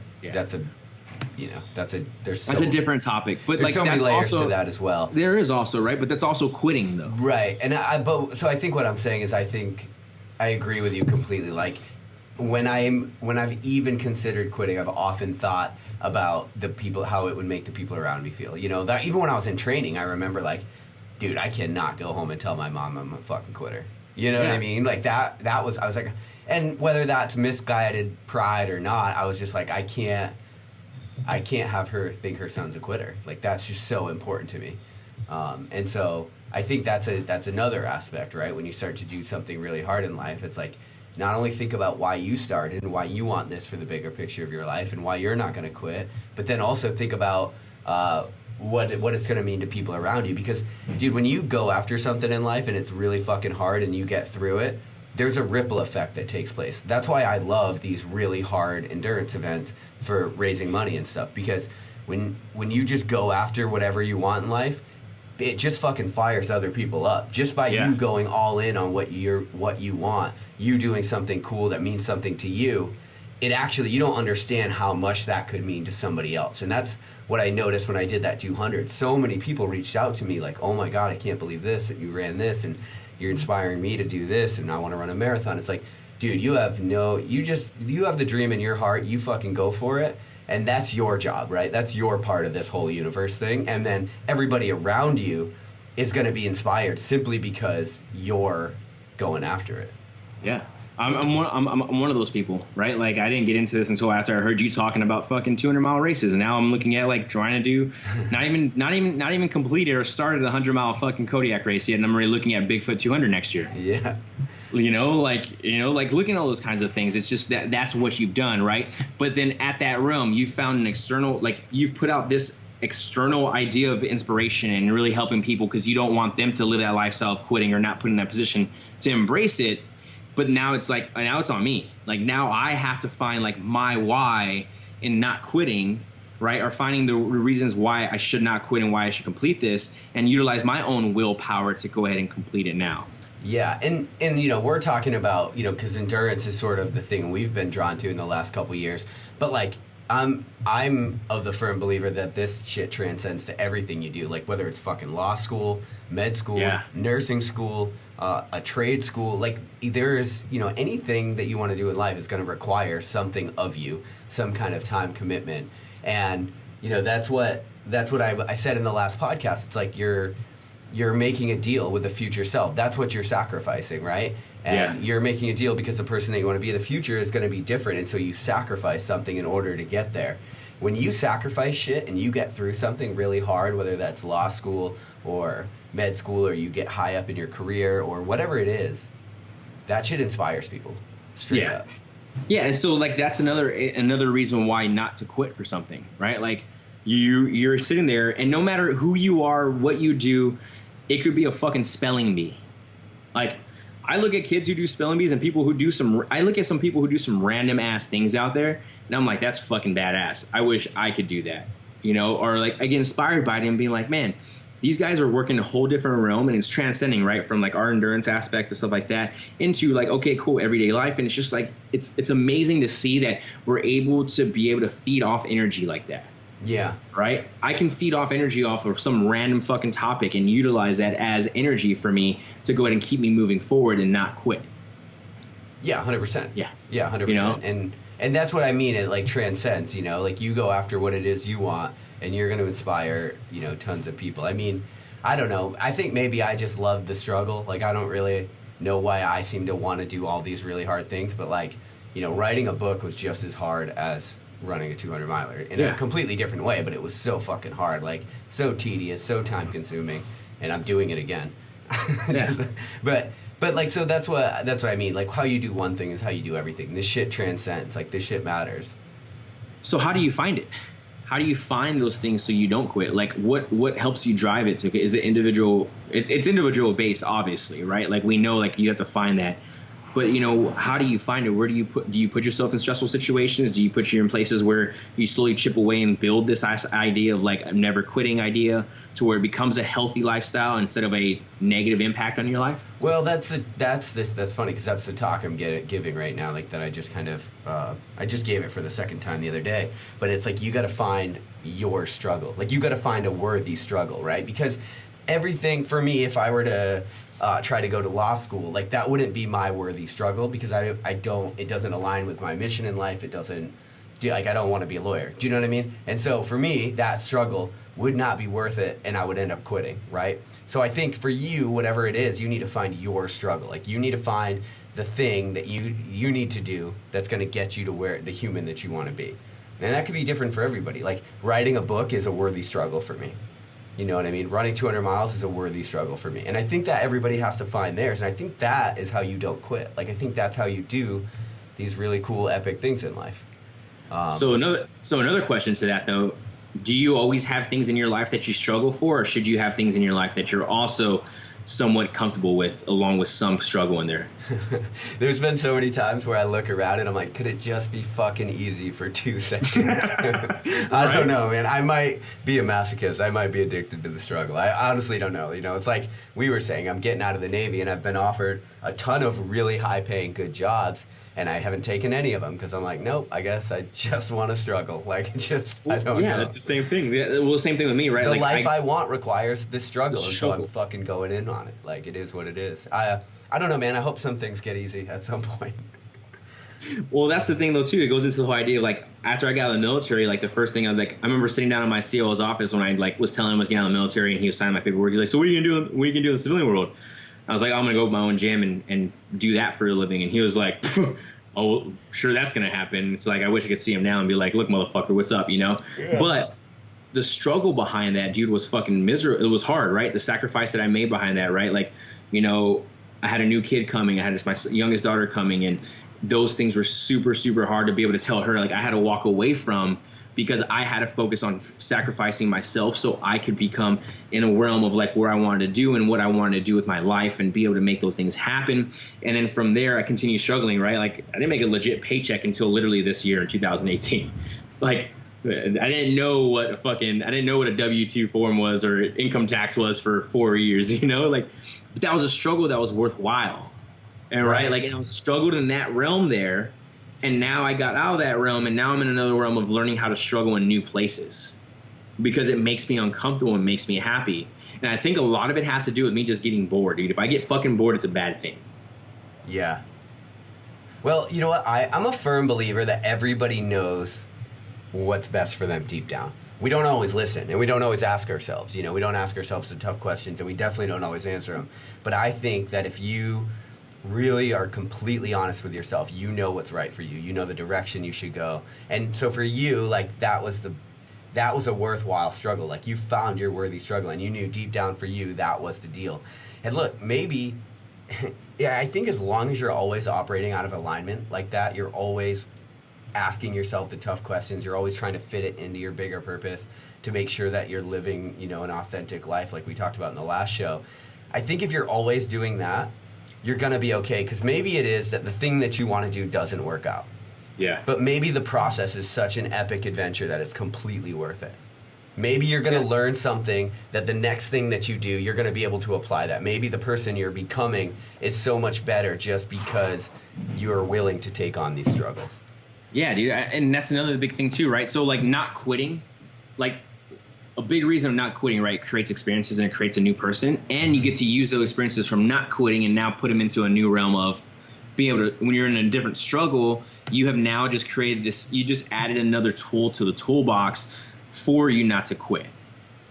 different topic. But there's like, so many layers to that as well. There is also, right? But that's also quitting, though. Right. And so I think what I'm saying is, I think I agree with you completely. Like, when I've even considered quitting, I've often thought about how it would make the people around me feel. That even when I was in training, I remember, like, dude, I cannot go home and tell my mom I'm a fucking quitter. You know what I mean? Like, I was like, and whether that's misguided pride or not, I was just like, I can't have her think her son's a quitter. Like, that's just so important to me. And so I think that's another aspect, right? When you start to do something really hard in life, it's like, not only think about why you started and why you want this for the bigger picture of your life and why you're not going to quit, but then also think about what it's going to mean to people around you. Because, dude, when you go after something in life and it's really fucking hard and you get through it, there's a ripple effect that takes place. That's why I love these really hard endurance events for raising money and stuff, because when you just go after whatever you want in life, it just fucking fires other people up. Just by you going all in on what you want, you doing something cool that means something to you, it actually, you don't understand how much that could mean to somebody else. And that's what I noticed when I did that 200. So many people reached out to me like, oh my God, I can't believe this, and you ran this, and you're inspiring me to do this, and I want to run a marathon. It's like, dude, you have the dream in your heart, you fucking go for it. And that's your job, right? That's your part of this whole universe thing. And then everybody around you is going to be inspired simply because you're going after it. Yeah. I'm one of those people, right? Like, I didn't get into this until after I heard you talking about fucking 200-mile races, and now I'm looking at like trying to do not even completed or started a 100-mile fucking Kodiak race yet, and I'm already looking at Bigfoot 200 next year. Yeah. Like looking at all those kinds of things, it's just that's what you've done, right? But then at that realm, you found an external, like, you've put out this external idea of inspiration and really helping people because you don't want them to live that lifestyle of quitting or not put in that position to embrace it. But now it's like, now it's on me. Like, now I have to find like my why in not quitting, right? Or finding the reasons why I should not quit and why I should complete this, and utilize my own willpower to go ahead and complete it now. Yeah, and we're talking about, because endurance is sort of the thing we've been drawn to in the last couple of years. But like, I'm of the firm believer that this shit transcends to everything you do, like whether it's fucking law school, med school, nursing school, a trade school. Like there's, anything that you want to do in life is going to require something of you, some kind of time commitment. And that's what I said in the last podcast. It's like you're making a deal with the future self. That's what you're sacrificing, right? And you're making a deal because the person that you want to be in the future is going to be different, and so you sacrifice something in order to get there. When you sacrifice shit and you get through something really hard, whether that's law school or med school, or you get high up in your career or whatever it is, that shit inspires people straight up. Yeah, and so like that's another reason why not to quit for something, right? Like you're sitting there, and no matter who you are, what you do, it could be a fucking spelling bee. Like I look at kids who do spelling bees and people who do I look at some people who do some random ass things out there, and I'm like, that's fucking badass. I wish I could do that, or like I get inspired by them being like, man, these guys are working a whole different realm, and it's transcending, right, from like our endurance aspect and stuff like that into like, okay, cool, everyday life. And it's just like, it's amazing to see that we're able to feed off energy like that. Yeah. Right? I can feed off energy off of some random fucking topic and utilize that as energy for me to go ahead and keep me moving forward and not quit. Yeah, 100%. Yeah. Yeah, 100%. And that's what I mean. It like transcends, like you go after what it is you want, and you're going to inspire, tons of people. I mean, I don't know. I think maybe I just love the struggle. Like, I don't really know why I seem to want to do all these really hard things, but like, writing a book was just as hard as running a 200 miler in a completely different way, but it was so fucking hard, like so tedious, so time consuming, and I'm doing it again. But like, so that's what I mean. Like, how you do one thing is how you do everything. This shit transcends. Like, this shit matters. So how do you find it? How do you find those things so you don't quit? Like, what helps you drive it? Is it individual? It's individual based, obviously, right? Like, we know, like, you have to find that. But, how do you find it? Where do you put yourself in stressful situations? Do you put you in places where you slowly chip away and build this idea of like a never quitting idea to where it becomes a healthy lifestyle instead of a negative impact on your life? Well, that's funny because that's the talk I'm giving right now. Like that I just kind of, I just gave it for the second time the other day. But it's like you got to find your struggle. Like you got to find a worthy struggle, right? Because everything for me, if I were to try to go to law school, like that wouldn't be my worthy struggle because it doesn't align with my mission in life. It doesn't, I don't want to be a lawyer. Do you know what I mean? And so for me, that struggle would not be worth it, and I would end up quitting, right? So I think for you, whatever it is, you need to find your struggle. Like you need to find the thing that you need to do that's going to get you to where the human that you want to be. And that could be different for everybody. Like writing a book is a worthy struggle for me. You know what I mean? Running 200 miles is a worthy struggle for me. And I think that everybody has to find theirs. And I think that is how you don't quit. Like, I think that's how you do these really cool, epic things in life. So another question to that, though, do you always have things in your life that you struggle for, or should you have things in your life that you're also somewhat comfortable with, along with some struggle in there? There's been so many times where I look around and I'm like, could it just be fucking easy for 2 seconds? I don't know, man. I might be a masochist. I might be addicted to the struggle. I honestly don't know. It's like we were saying, I'm getting out of the Navy and I've been offered a ton of really high-paying good jobs, and I haven't taken any of them because I'm like, nope, I guess I just want to struggle. Like, I don't know. Yeah, that's the same thing. Well, the same thing with me, right? The life I want requires this struggle, and so I'm fucking going in on it. Like, it is what it is. I don't know, man. I hope some things get easy at some point. Well, that's the thing, though, too. It goes into the whole idea of, like, after I got out of the military, like, the first thing I remember sitting down in my CO's office when I, like, was telling him I was getting out of the military, and he was signing my paperwork. He's like, so what are you going to do? What are you going to do in the civilian world? I was like, I'm going to go to my own gym and do that for a living. And he was like, oh, sure, that's going to happen. It's like, I wish I could see him now and be like, look, motherfucker, what's up, Yeah. But the struggle behind that, dude, was fucking miserable. It was hard, right? The sacrifice that I made behind that, right? Like, I had a new kid coming. I had my youngest daughter coming, and those things were super, super hard to be able to tell her. Like, I had to walk away from, because I had to focus on sacrificing myself so I could become in a realm of like where I wanted to do and what I wanted to do with my life and be able to make those things happen. And then from there, I continued struggling, right? Like, I didn't make a legit paycheck until literally this year in 2018. Like, I didn't know what a W-2 form was or income tax was for 4 years, like, but that was a struggle that was worthwhile. And right, like, and I was struggled in that realm there. And now I got out of that realm, and now I'm in another realm of learning how to struggle in new places because it makes me uncomfortable and makes me happy. And I think a lot of it has to do with me just getting bored, dude. If I get fucking bored, it's a bad thing. Yeah. Well, you know what? I'm a firm believer that everybody knows what's best for them deep down. We don't always listen, and we don't always ask ourselves. You know, we don't ask ourselves the tough questions, and we definitely don't always answer them. But I think that if you really are completely honest with yourself, you know what's right for you. You know the direction you should go. And so for you, like, that was a worthwhile struggle. Like, you found your worthy struggle, and you knew deep down for you that was the deal. And look, maybe, yeah, I think as long as you're always operating out of alignment like that, you're always asking yourself the tough questions, you're always trying to fit it into your bigger purpose to make sure that you're living, you know, an authentic life like we talked about in the last show. I think if you're always doing that, you're going to be okay, because maybe it is that the thing that you want to do doesn't work out. Yeah. But maybe the process is such an epic adventure that it's completely worth it. Maybe you're going to learn something that the next thing that you do, you're going to be able to apply that. Maybe the person you're becoming is so much better just because you're willing to take on these struggles. Yeah, dude. And that's another big thing too, right? So like not quitting, like a big reason of not quitting, right, creates experiences and it creates a new person. And you get to use those experiences from not quitting and now put them into a new realm of being able to, when you're in a different struggle, you have now just created this, you just added another tool to the toolbox for you not to quit,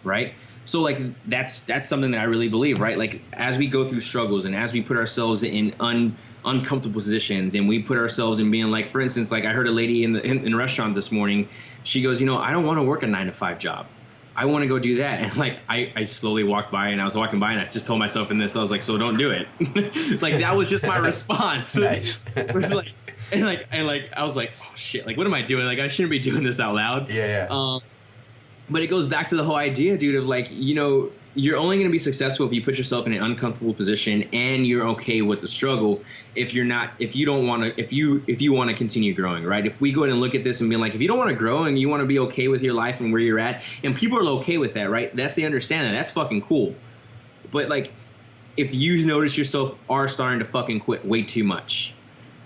right? So like that's something that I really believe, right? Like as we go through struggles and as we put ourselves in uncomfortable positions and we put ourselves in being like, for instance, like I heard a lady in the restaurant this morning, she goes, you know, I don't want to work a 9-to-5 job. I want to go do that. And like I slowly walked by and I was walking by and I just told myself in this, I was like, so don't do it. Like that was just my response. Nice. It was like, and I was like, oh shit, like what am I doing? Like I shouldn't be doing this out loud. Yeah. But it goes back to the whole idea, dude, of like, you know, you're only going to be successful if you put yourself in an uncomfortable position and you're okay with the struggle. If you want to continue growing, right? If we go ahead and look at this and be like, if you don't want to grow and you want to be okay with your life and where you're at, and people are okay with that, right? They understand that. That's fucking cool. But like, if you notice yourself are starting to fucking quit way too much,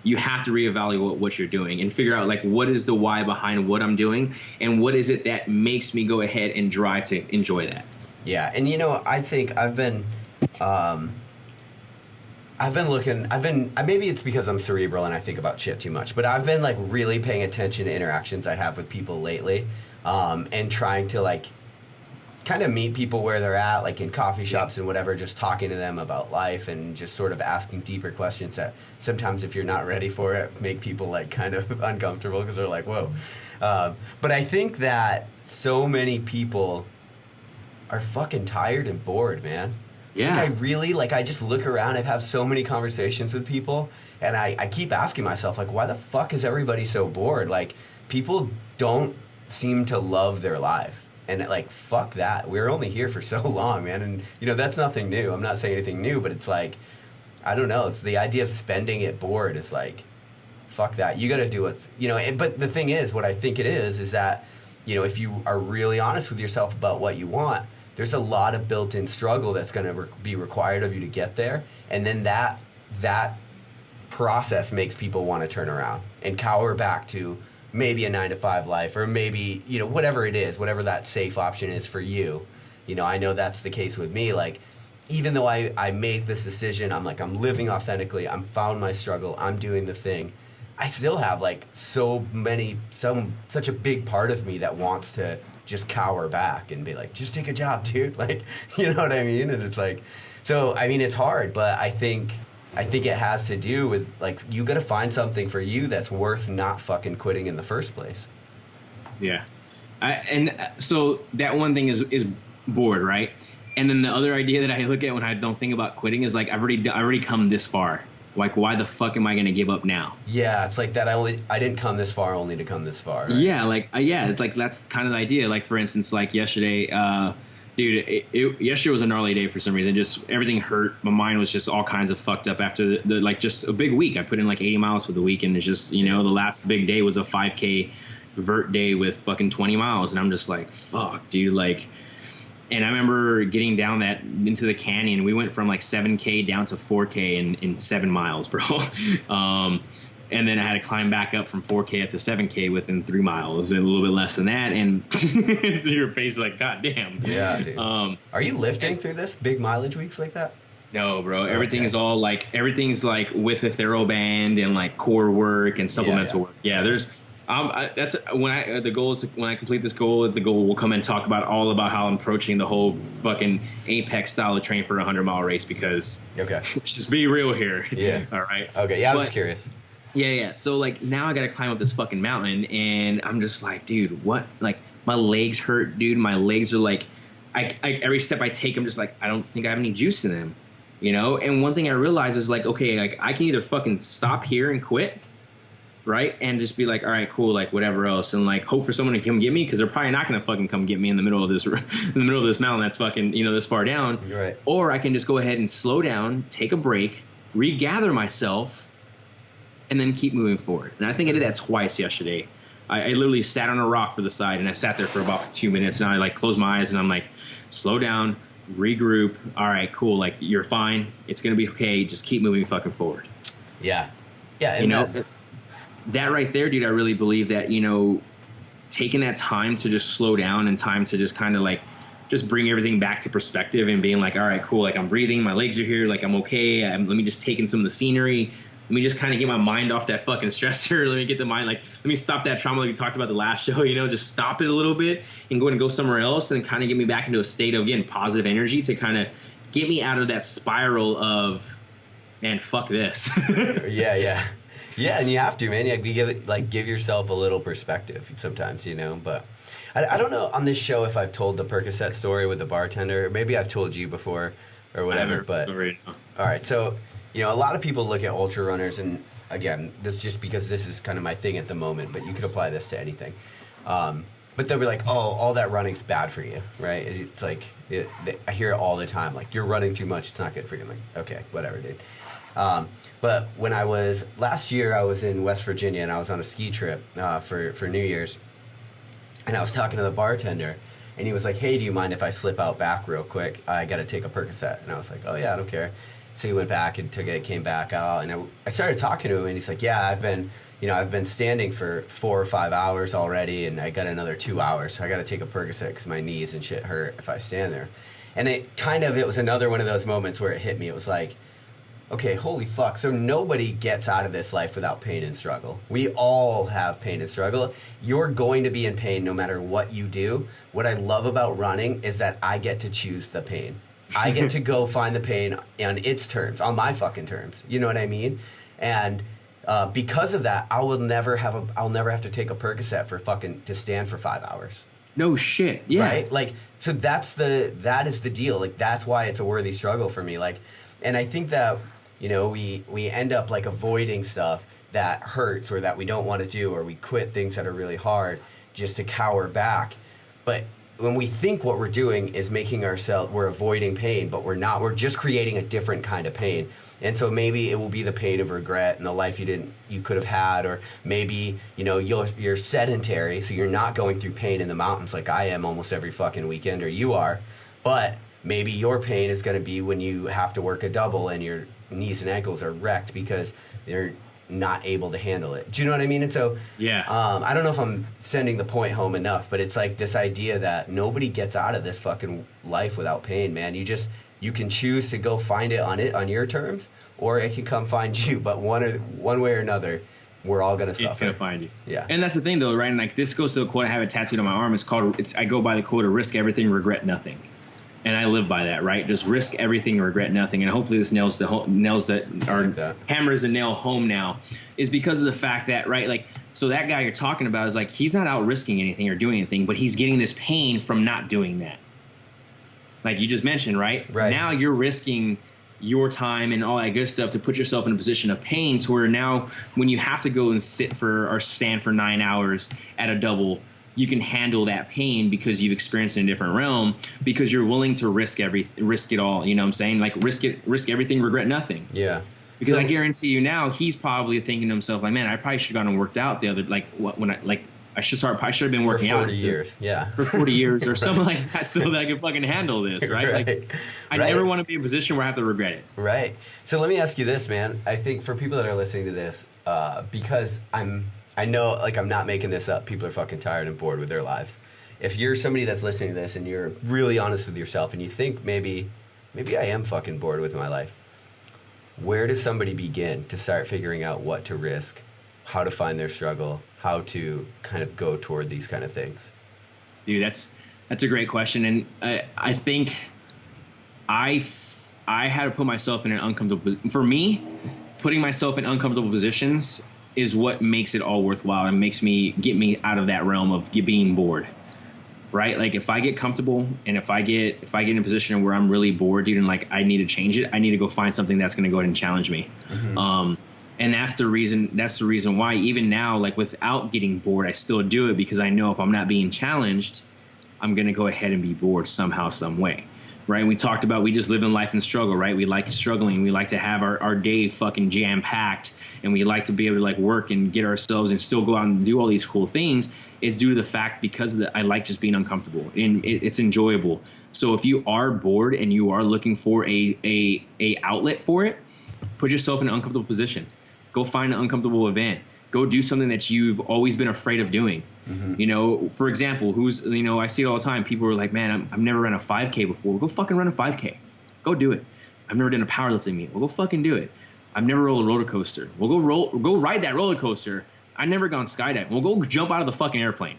you have to reevaluate what you're doing and figure out like what is the why behind what I'm doing and what is it that makes me go ahead and drive to enjoy that. Yeah, and you know, I think maybe it's because I'm cerebral and I think about shit too much, but I've been like really paying attention to interactions I have with people lately, and trying to like kind of meet people where they're at, like in coffee shops and whatever, just talking to them about life and just sort of asking deeper questions that sometimes if you're not ready for it, make people like kind of uncomfortable because they're like, whoa. But I think that so many people are fucking tired and bored, man. Yeah. I just look around, I've had so many conversations with people and I keep asking myself, like, why the fuck is everybody so bored? Like, people don't seem to love their life. And like, fuck that. We're only here for so long, man. And, you know, that's nothing new. I'm not saying anything new, but it's like, I don't know. It's the idea of spending it bored is like, fuck that. You got to do what's, you know, but the thing is, what I think it is that, you know, if you are really honest with yourself about what you want, there's a lot of built-in struggle that's going to be required of you to get there. And then that process makes people want to turn around and cower back to maybe a 9-to-5 life, or maybe, you know, whatever it is, whatever that safe option is for you. You know, I know that's the case with me. Like, even though I made this decision, I'm like, I'm living authentically, I'm found my struggle, I'm doing the thing, I still have like such a big part of me that wants to just cower back and be like, just take a job, dude. Like, you know what I mean? And it's like, so, I mean, it's hard, but I think it has to do with, like, you got to find something for you that's worth not fucking quitting in the first place. Yeah. So that one thing is bored, right? And then the other idea that I look at when I don't think about quitting is like, I've already come this far. Like, why the fuck am I going to give up now? Yeah, it's like that. I didn't come this far only to come this far. Right? Yeah, like, it's like, that's kind of the idea. Like, for instance, like yesterday, dude, yesterday was a gnarly day for some reason. Just everything hurt. My mind was just all kinds of fucked up after the like just a big week. I put in like 80 miles for the week, and it's just, you know, the last big day was a 5K vert day with fucking 20 miles, and I'm just like, fuck, dude, like. And I remember getting down that into the canyon. We went from like 7K down to 4K in 7 miles, bro. And then I had to climb back up from 4K up to 7K within 3 miles, and a little bit less than that. And your face is like, God damn. Yeah, dude. Are you lifting through this big mileage weeks like that? No, bro. Everything's like with a TheraBand and like core work and supplemental work. Yeah, there's. That's when the goal is when I complete this goal, the goal will come and talk about all about how I'm approaching the whole fucking apex style of train for a 100-mile race, because let's just be real here. Yeah. All right. Okay. Yeah, I was just curious. Yeah. So like now I got to climb up this fucking mountain, and I'm just like, dude, what? Like my legs hurt, dude. My legs are like, I every step I take, I'm just like, I don't think I have any juice in them, you know. And one thing I realized is like, okay, like I can either fucking stop here and quit, right, and just be like, all right, cool, like whatever else, and like hope for someone to come get me, because they're probably not gonna fucking come get me in the middle of this mountain that's fucking, you know, this far down. Right. Or I can just go ahead and slow down, take a break, regather myself, and then keep moving forward. And I think I did that twice yesterday. I literally sat on a rock for the side, and I sat there for about 2 minutes, and I like closed my eyes, and I'm like, slow down, regroup. All right, cool, like you're fine. It's gonna be okay. Just keep moving fucking forward. Yeah. Yeah. You know. That right there, dude, I really believe that, you know, taking that time to just slow down and time to just kind of like just bring everything back to perspective and being like, all right, cool, like I'm breathing, my legs are here, like I'm okay. Let me just take in some of the scenery. Let me just kind of get my mind off that fucking stressor. Let me get the mind, like, let me stop that trauma like we talked about the last show, you know, just stop it a little bit and go ahead and go somewhere else, and kind of get me back into a state of, again, positive energy to kind of get me out of that spiral of, man, fuck this. Yeah. Yeah, and you have to, man. You give yourself a little perspective sometimes, you know. But I don't know on this show if I've told the Percocet story with the bartender. Maybe I've told you before or whatever. But all right, so you know, a lot of people look at ultra runners, and again, this just because this is kind of my thing at the moment. But you could apply this to anything. But they'll be like, oh, all that running's bad for you, right? It's like I hear it all the time. Like, you're running too much. It's not good for you. I'm like, okay, whatever, dude. But when last year I was in West Virginia, and I was on a ski trip for New Year's, and I was talking to the bartender, and he was like, hey, do you mind if I slip out back real quick? I got to take a Percocet. And I was like, oh yeah, I don't care. So he went back and took it, came back out, and I started talking to him, and he's like, yeah, I've been standing for 4 or 5 hours already, and I got another 2 hours, so I got to take a Percocet because my knees and shit hurt if I stand there. And it was another one of those moments where it hit me. It was like, okay, holy fuck. So nobody gets out of this life without pain and struggle. We all have pain and struggle. You're going to be in pain no matter what you do. What I love about running is that I get to choose the pain. I get to go find the pain on its terms, on my fucking terms. You know what I mean? And because of that, I'll never have to take a Percocet to stand for 5 hours. No shit. Yeah. Right? Like, so that is the deal. Like, that's why it's a worthy struggle for me. Like, and I think that, you know, we end up like avoiding stuff that hurts or that we don't want to do, or we quit things that are really hard just to cower back. But when we think what we're doing is we're avoiding pain, but we're not. We're just creating a different kind of pain. And so maybe it will be the pain of regret and the life you could have had, or maybe, you know, you're sedentary, so you're not going through pain in the mountains like I am almost every fucking weekend, or you are. But maybe your pain is going to be when you have to work a double and your knees and ankles are wrecked because they're not able to handle it. Do you know what I mean? And so, yeah. I don't know if I'm sending the point home enough, but it's like this idea that nobody gets out of this fucking life without pain, man. You can choose to go find it on your terms, or it can come find you. But one way or another, we're all gonna suffer. It's gonna find you. Yeah. And that's the thing, though, right? And like, this goes to a quote I have it tattooed on my arm. I go by the quote of risk everything, regret nothing. And I live by that, right? Just risk everything and regret nothing. And hopefully this hammers the nail home now, is because of the fact that, right, like, so that guy you're talking about is like, he's not out risking anything or doing anything, but he's getting this pain from not doing that. Like you just mentioned, right? Right. Now you're risking your time and all that good stuff to put yourself in a position of pain to where now when you have to go and stand for 9 hours at a double, you can handle that pain because you've experienced it in a different realm, because you're willing to risk it all. You know what I'm saying? Like, risk everything, regret nothing. Yeah. Because I guarantee you now, he's probably thinking to himself, like, man, I probably should have gone and worked out I should have been working out for 40 years. Yeah. For 40 years or something like that, so that I could fucking handle this, right? Right. Like, I never want to be in a position where I have to regret it. Right. So let me ask you this, man. I think for people that are listening to this, because I know, like, I'm not making this up. People are fucking tired and bored with their lives. If you're somebody that's listening to this and you're really honest with yourself and you think maybe I am fucking bored with my life, where does somebody begin to start figuring out what to risk, how to find their struggle, how to kind of go toward these kind of things? Dude, that's a great question, and I think I had to put myself in an uncomfortable. For me, putting myself in uncomfortable positions is what makes it all worthwhile and get me out of that realm of being bored. Right? Like if I get comfortable and if I get in a position where I'm really bored, dude, and like I need to change it, I need to go find something that's going to go ahead and challenge me. Mm-hmm. And that's the reason why even now, like without getting bored, I still do it, because I know if I'm not being challenged, I'm going to go ahead and be bored somehow, some way. Right? We talked about, we just live in life and struggle, right? We like struggling. We like to have our day fucking jam packed, and we like to be able to like work and get ourselves and still go out and do all these cool things. Is due to the fact because I like just being uncomfortable and it's enjoyable. So if you are bored and you are looking for a outlet for it, put yourself in an uncomfortable position. Go find an uncomfortable event. Go do something that you've always been afraid of doing. Mm-hmm. You know, for example, I see it all the time. People are like, man, I've never run a 5K before. Well, go fucking run a 5K. Go do it. I've never done a powerlifting meet. Well, go fucking do it. I've never rolled a roller coaster. Well, go ride that roller coaster. I've never gone skydiving. Well, go jump out of the fucking airplane.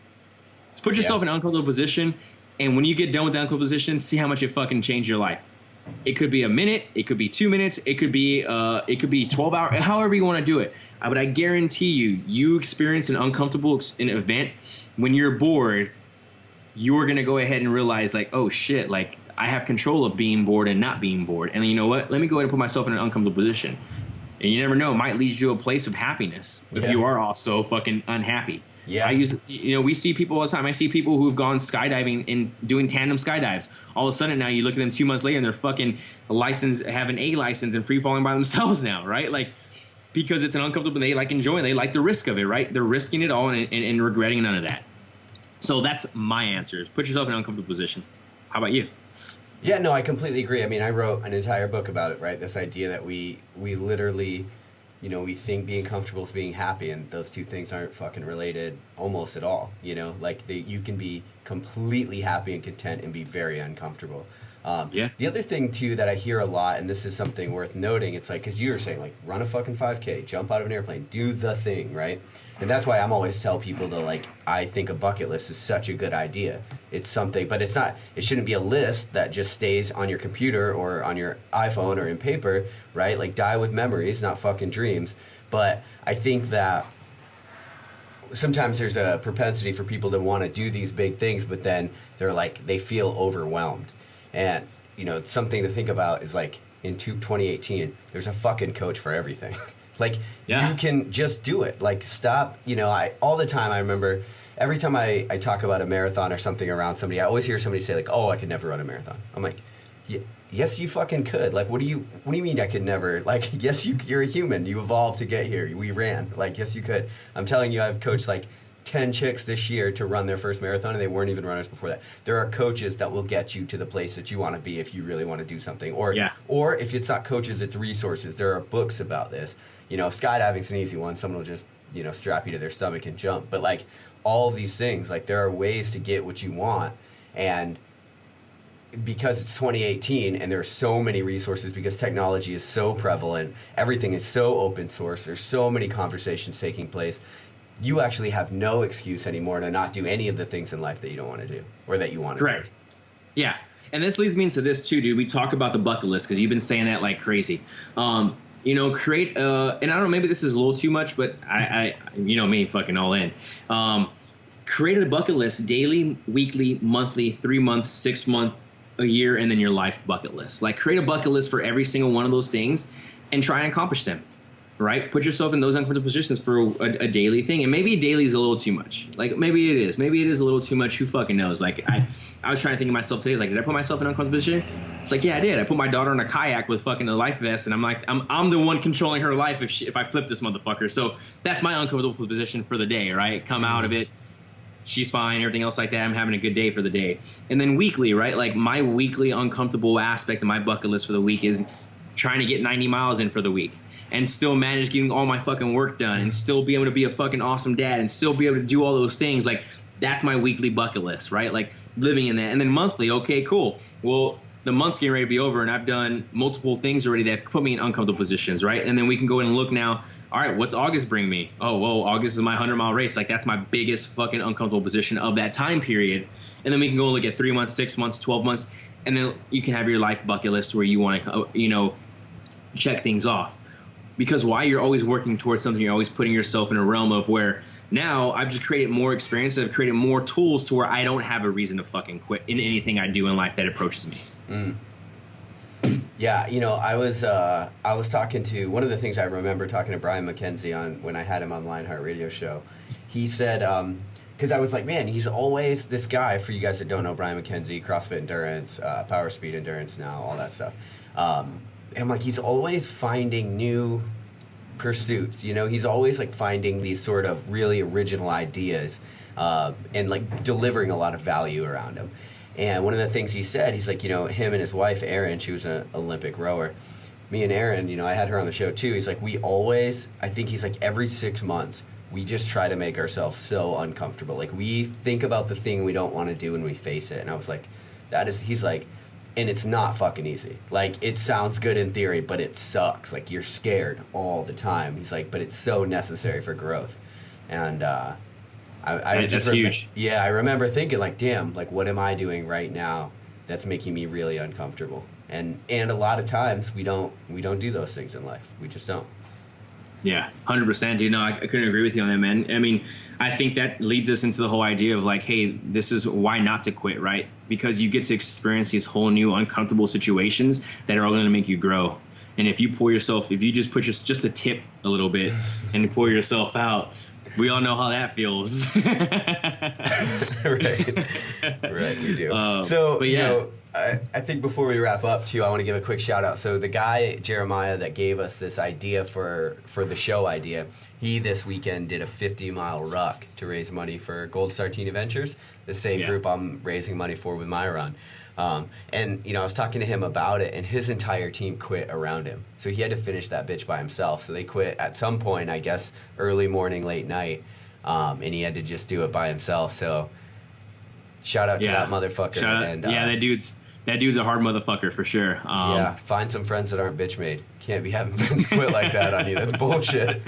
Put yourself in an uncomfortable position, and when you get done with the uncomfortable position, see how much it fucking changed your life. It could be a minute, it could be 2 minutes, it could be 12 hours, however you want to do it. But I guarantee you experience an uncomfortable event. When you're bored, you're gonna go ahead and realize like, oh shit, like I have control of being bored and not being bored. And you know what? Let me go ahead and put myself in an uncomfortable position. And you never know, it might lead you to a place of happiness if you are also fucking unhappy. Yeah. We see people all the time. I see people who've gone skydiving and doing tandem skydives. All of a sudden now you look at them 2 months later and they're fucking have an A license and free falling by themselves now, right? Like, because it's an uncomfortable, they like enjoying, they like the risk of it, right? They're risking it all and regretting none of that. So that's my answer. Put yourself in an uncomfortable position. How about you? Yeah, no, I completely agree. I mean, I wrote an entire book about it, right? This idea that we literally, we think being comfortable is being happy, and those two things aren't fucking related almost at all. Like you can be completely happy and content and be very uncomfortable. The other thing too that I hear a lot, and this is something worth noting, it's like, because you were saying, like, run a fucking 5K, jump out of an airplane, do the thing, right? And that's why I'm always tell people to, like, I think a bucket list is such a good idea. It's something, but it shouldn't be a list that just stays on your computer or on your iPhone or in paper, right? Like, die with memories, not fucking dreams. But I think that sometimes there's a propensity for people to want to do these big things, but then they're like, they feel overwhelmed. And, something to think about is, like, in 2018, there's a fucking coach for everything. Like, you can just do it. Like, stop, all the time I remember, every time I talk about a marathon or something around somebody, I always hear somebody say, like, oh, I could never run a marathon. I'm like, yes, you fucking could. Like, what do you mean I could never? Like, yes, you're a human. You evolved to get here. We ran. Like, yes, you could. I'm telling you, I've coached, like, 10 chicks this year to run their first marathon, and they weren't even runners before that. There are coaches that will get you to the place that you want to be if you really want to do something. Or if it's not coaches, it's resources. There are books about this. Skydiving's an easy one. Someone will just, strap you to their stomach and jump. But, like, all of these things, like, there are ways to get what you want. And because it's 2018 and there are so many resources, because technology is so prevalent, everything is so open source, there's so many conversations taking place, you actually have no excuse anymore to not do any of the things in life that you don't want to do or that you want to do. Correct. Yeah. And this leads me into this too, dude. We talk about the bucket list because you've been saying that like crazy. Create and I don't know, maybe this is a little too much, but I me fucking all in. Create a bucket list, daily, weekly, monthly, 3 month, 6 month, a year, and then your life bucket list. Like, create a bucket list for every single one of those things and try and accomplish them. Right? Put yourself in those uncomfortable positions for a daily thing. And maybe daily is a little too much. Like, maybe it is. Maybe it is a little too much. Who fucking knows? Like, I was trying to think of myself today. Like, did I put myself in an uncomfortable position? It's like, yeah, I did. I put my daughter in a kayak with fucking a life vest, and I'm like, I'm the one controlling her life if I flip this motherfucker. So that's my uncomfortable position for the day, right? Come out of it. She's fine. Everything else like that. I'm having a good day for the day. And then weekly, right? Like, my weekly uncomfortable aspect of my bucket list for the week is trying to get 90 miles in for the week. and still manage getting all my fucking work done and still be able to be a fucking awesome dad and still be able to do all those things. Like, that's my weekly bucket list, right? Like, living in that. And then monthly, okay, cool. Well, the month's getting ready to be over, and I've done multiple things already that put me in uncomfortable positions, right? And then we can go in and look now, all right, what's August bring me? Oh, whoa, August is my 100-mile race. Like, that's my biggest fucking uncomfortable position of that time period. And then we can go and look at 3 months, 6 months, 12 months, and then you can have your life bucket list where you want to, check things off. Because why? You're always working towards something. You're always putting yourself in a realm of where now I've just created more experience. I've created more tools to where I don't have a reason to fucking quit in anything I do in life that approaches me. Mm. Yeah, I was talking to, one of the things I remember talking to Brian McKenzie on when I had him on LionHeart radio show. He said, because I was like, man, he's always this guy. For you guys that don't know, Brian McKenzie, CrossFit Endurance, Power Speed Endurance now, all that stuff. And like, he's always finding new pursuits. He's always like finding these sort of really original ideas, and like delivering a lot of value around him. And one of the things he said, he's like, him and his wife, Erin, she was an Olympic rower. Me and Erin, I had her on the show too. He's like, I think he's like, every 6 months, we just try to make ourselves so uncomfortable. Like, we think about the thing we don't want to do and we face it. And I was like, he's like, and it's not fucking easy. Like, it sounds good in theory, but it sucks. Like, you're scared all the time. He's like, but it's so necessary for growth. And, that's huge. Yeah, I remember thinking, like, damn, like, what am I doing right now that's making me really uncomfortable? And a lot of times we don't do those things in life. We just don't. Yeah, 100%, dude. No, I couldn't agree with you on that, man. I mean, I think that leads us into the whole idea of like, hey, this is why not to quit, right? Because you get to experience these whole new uncomfortable situations that are all going to make you grow. And if you just push just the tip a little bit and pull yourself out, we all know how that feels. Right, we do. But yeah. I think before we wrap up, too, I want to give a quick shout out. So the guy, Jeremiah, that gave us this idea for the show idea, he this weekend did a 50-mile ruck to raise money for Gold Star Teen Adventures, the same group I'm raising money for with my run. And I was talking to him about it, and his entire team quit around him. So he had to finish that bitch by himself. So they quit at some point, I guess, early morning, late night, and he had to just do it by himself. So shout out to that motherfucker. That dude's a hard motherfucker for sure. Find some friends that aren't bitch made. Can't be having friends quit like that on you. That's bullshit.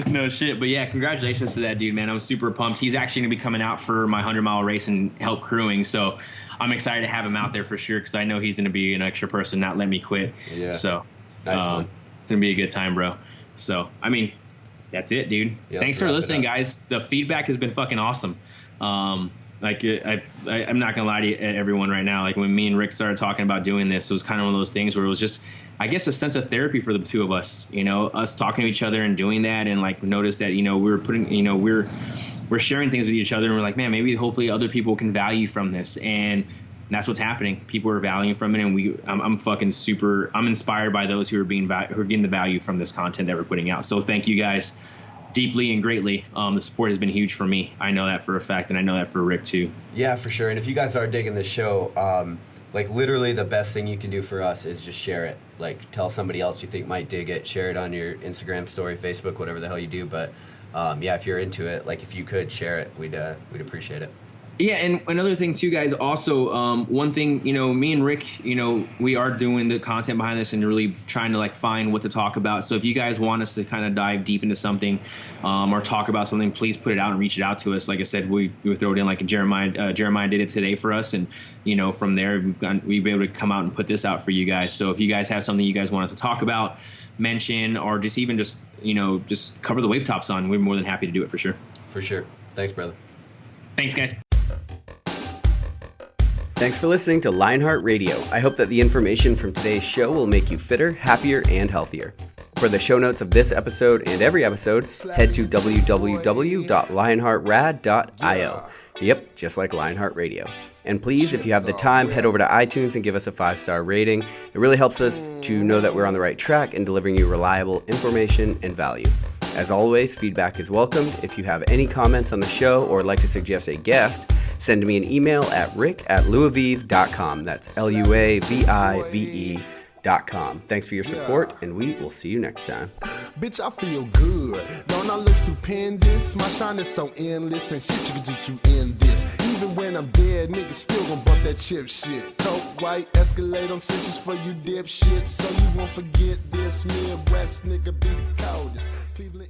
No shit. But yeah, congratulations to that dude, man. I'm super pumped. He's actually going to be coming out for my 100-mile race and help crewing. So I'm excited to have him out there for sure, because I know he's going to be an extra person, not let me quit. Yeah. So nice one. It's going to be a good time, bro. So, I mean, that's it, dude. Yeah, thanks for listening, guys. The feedback has been fucking awesome. I'm not gonna lie to everyone right now. Like, when me and Rick started talking about doing this, it was kind of one of those things where it was just, I guess, a sense of therapy for the two of us. Us talking to each other and doing that, and like notice that we're sharing things with each other, and we're like, man, maybe hopefully other people can value from this, and that's what's happening. People are valuing from it, and I'm inspired by those who are getting the value from this content that we're putting out. So thank you guys deeply and greatly. The support has been huge for me. I know that for a fact, and I know that for Rick too. Yeah, for sure. And if you guys are digging this show, like, literally the best thing you can do for us is just share it. Like, tell somebody else you think might dig it. Share it on your Instagram story, Facebook, whatever the hell you do. But if you're into it, like, if you could share it, we'd appreciate it. Yeah, and another thing too, guys, also, one thing, me and Rick, we are doing the content behind this and really trying to, like, find what to talk about. So if you guys want us to kind of dive deep into something, or talk about something, please put it out and reach it out to us. Like I said, we throw it in, like Jeremiah did it today for us. And, from there, we've been able to come out and put this out for you guys. So if you guys have something you guys want us to talk about, mention, or just cover the wave tops on, we're more than happy to do it for sure. For sure. Thanks, brother. Thanks, guys. Thanks for listening to LionHeart Radio. I hope that the information from today's show will make you fitter, happier, and healthier. For the show notes of this episode and every episode, head to www.lionheartrad.io. Yep, just like LionHeart Radio. And please, if you have the time, head over to iTunes and give us a 5-star rating. It really helps us to know that we're on the right track and delivering you reliable information and value. As always, feedback is welcomed. If you have any comments on the show or would like to suggest a guest, send me an email at rick@luavive.com. That's LUAVIVE.com. LionHeart.com. Thanks for your support, and we will see you next time. Bitch, I feel good. Don't I look stupendous? My shine is so endless, and shit you can do to end this. Even when I'm dead, niggas still gon' bump that chip shit. Coke white, Escalade on cinches for you dipshit. So you won't forget this. Midwest nigga be the coldest. Cleveland.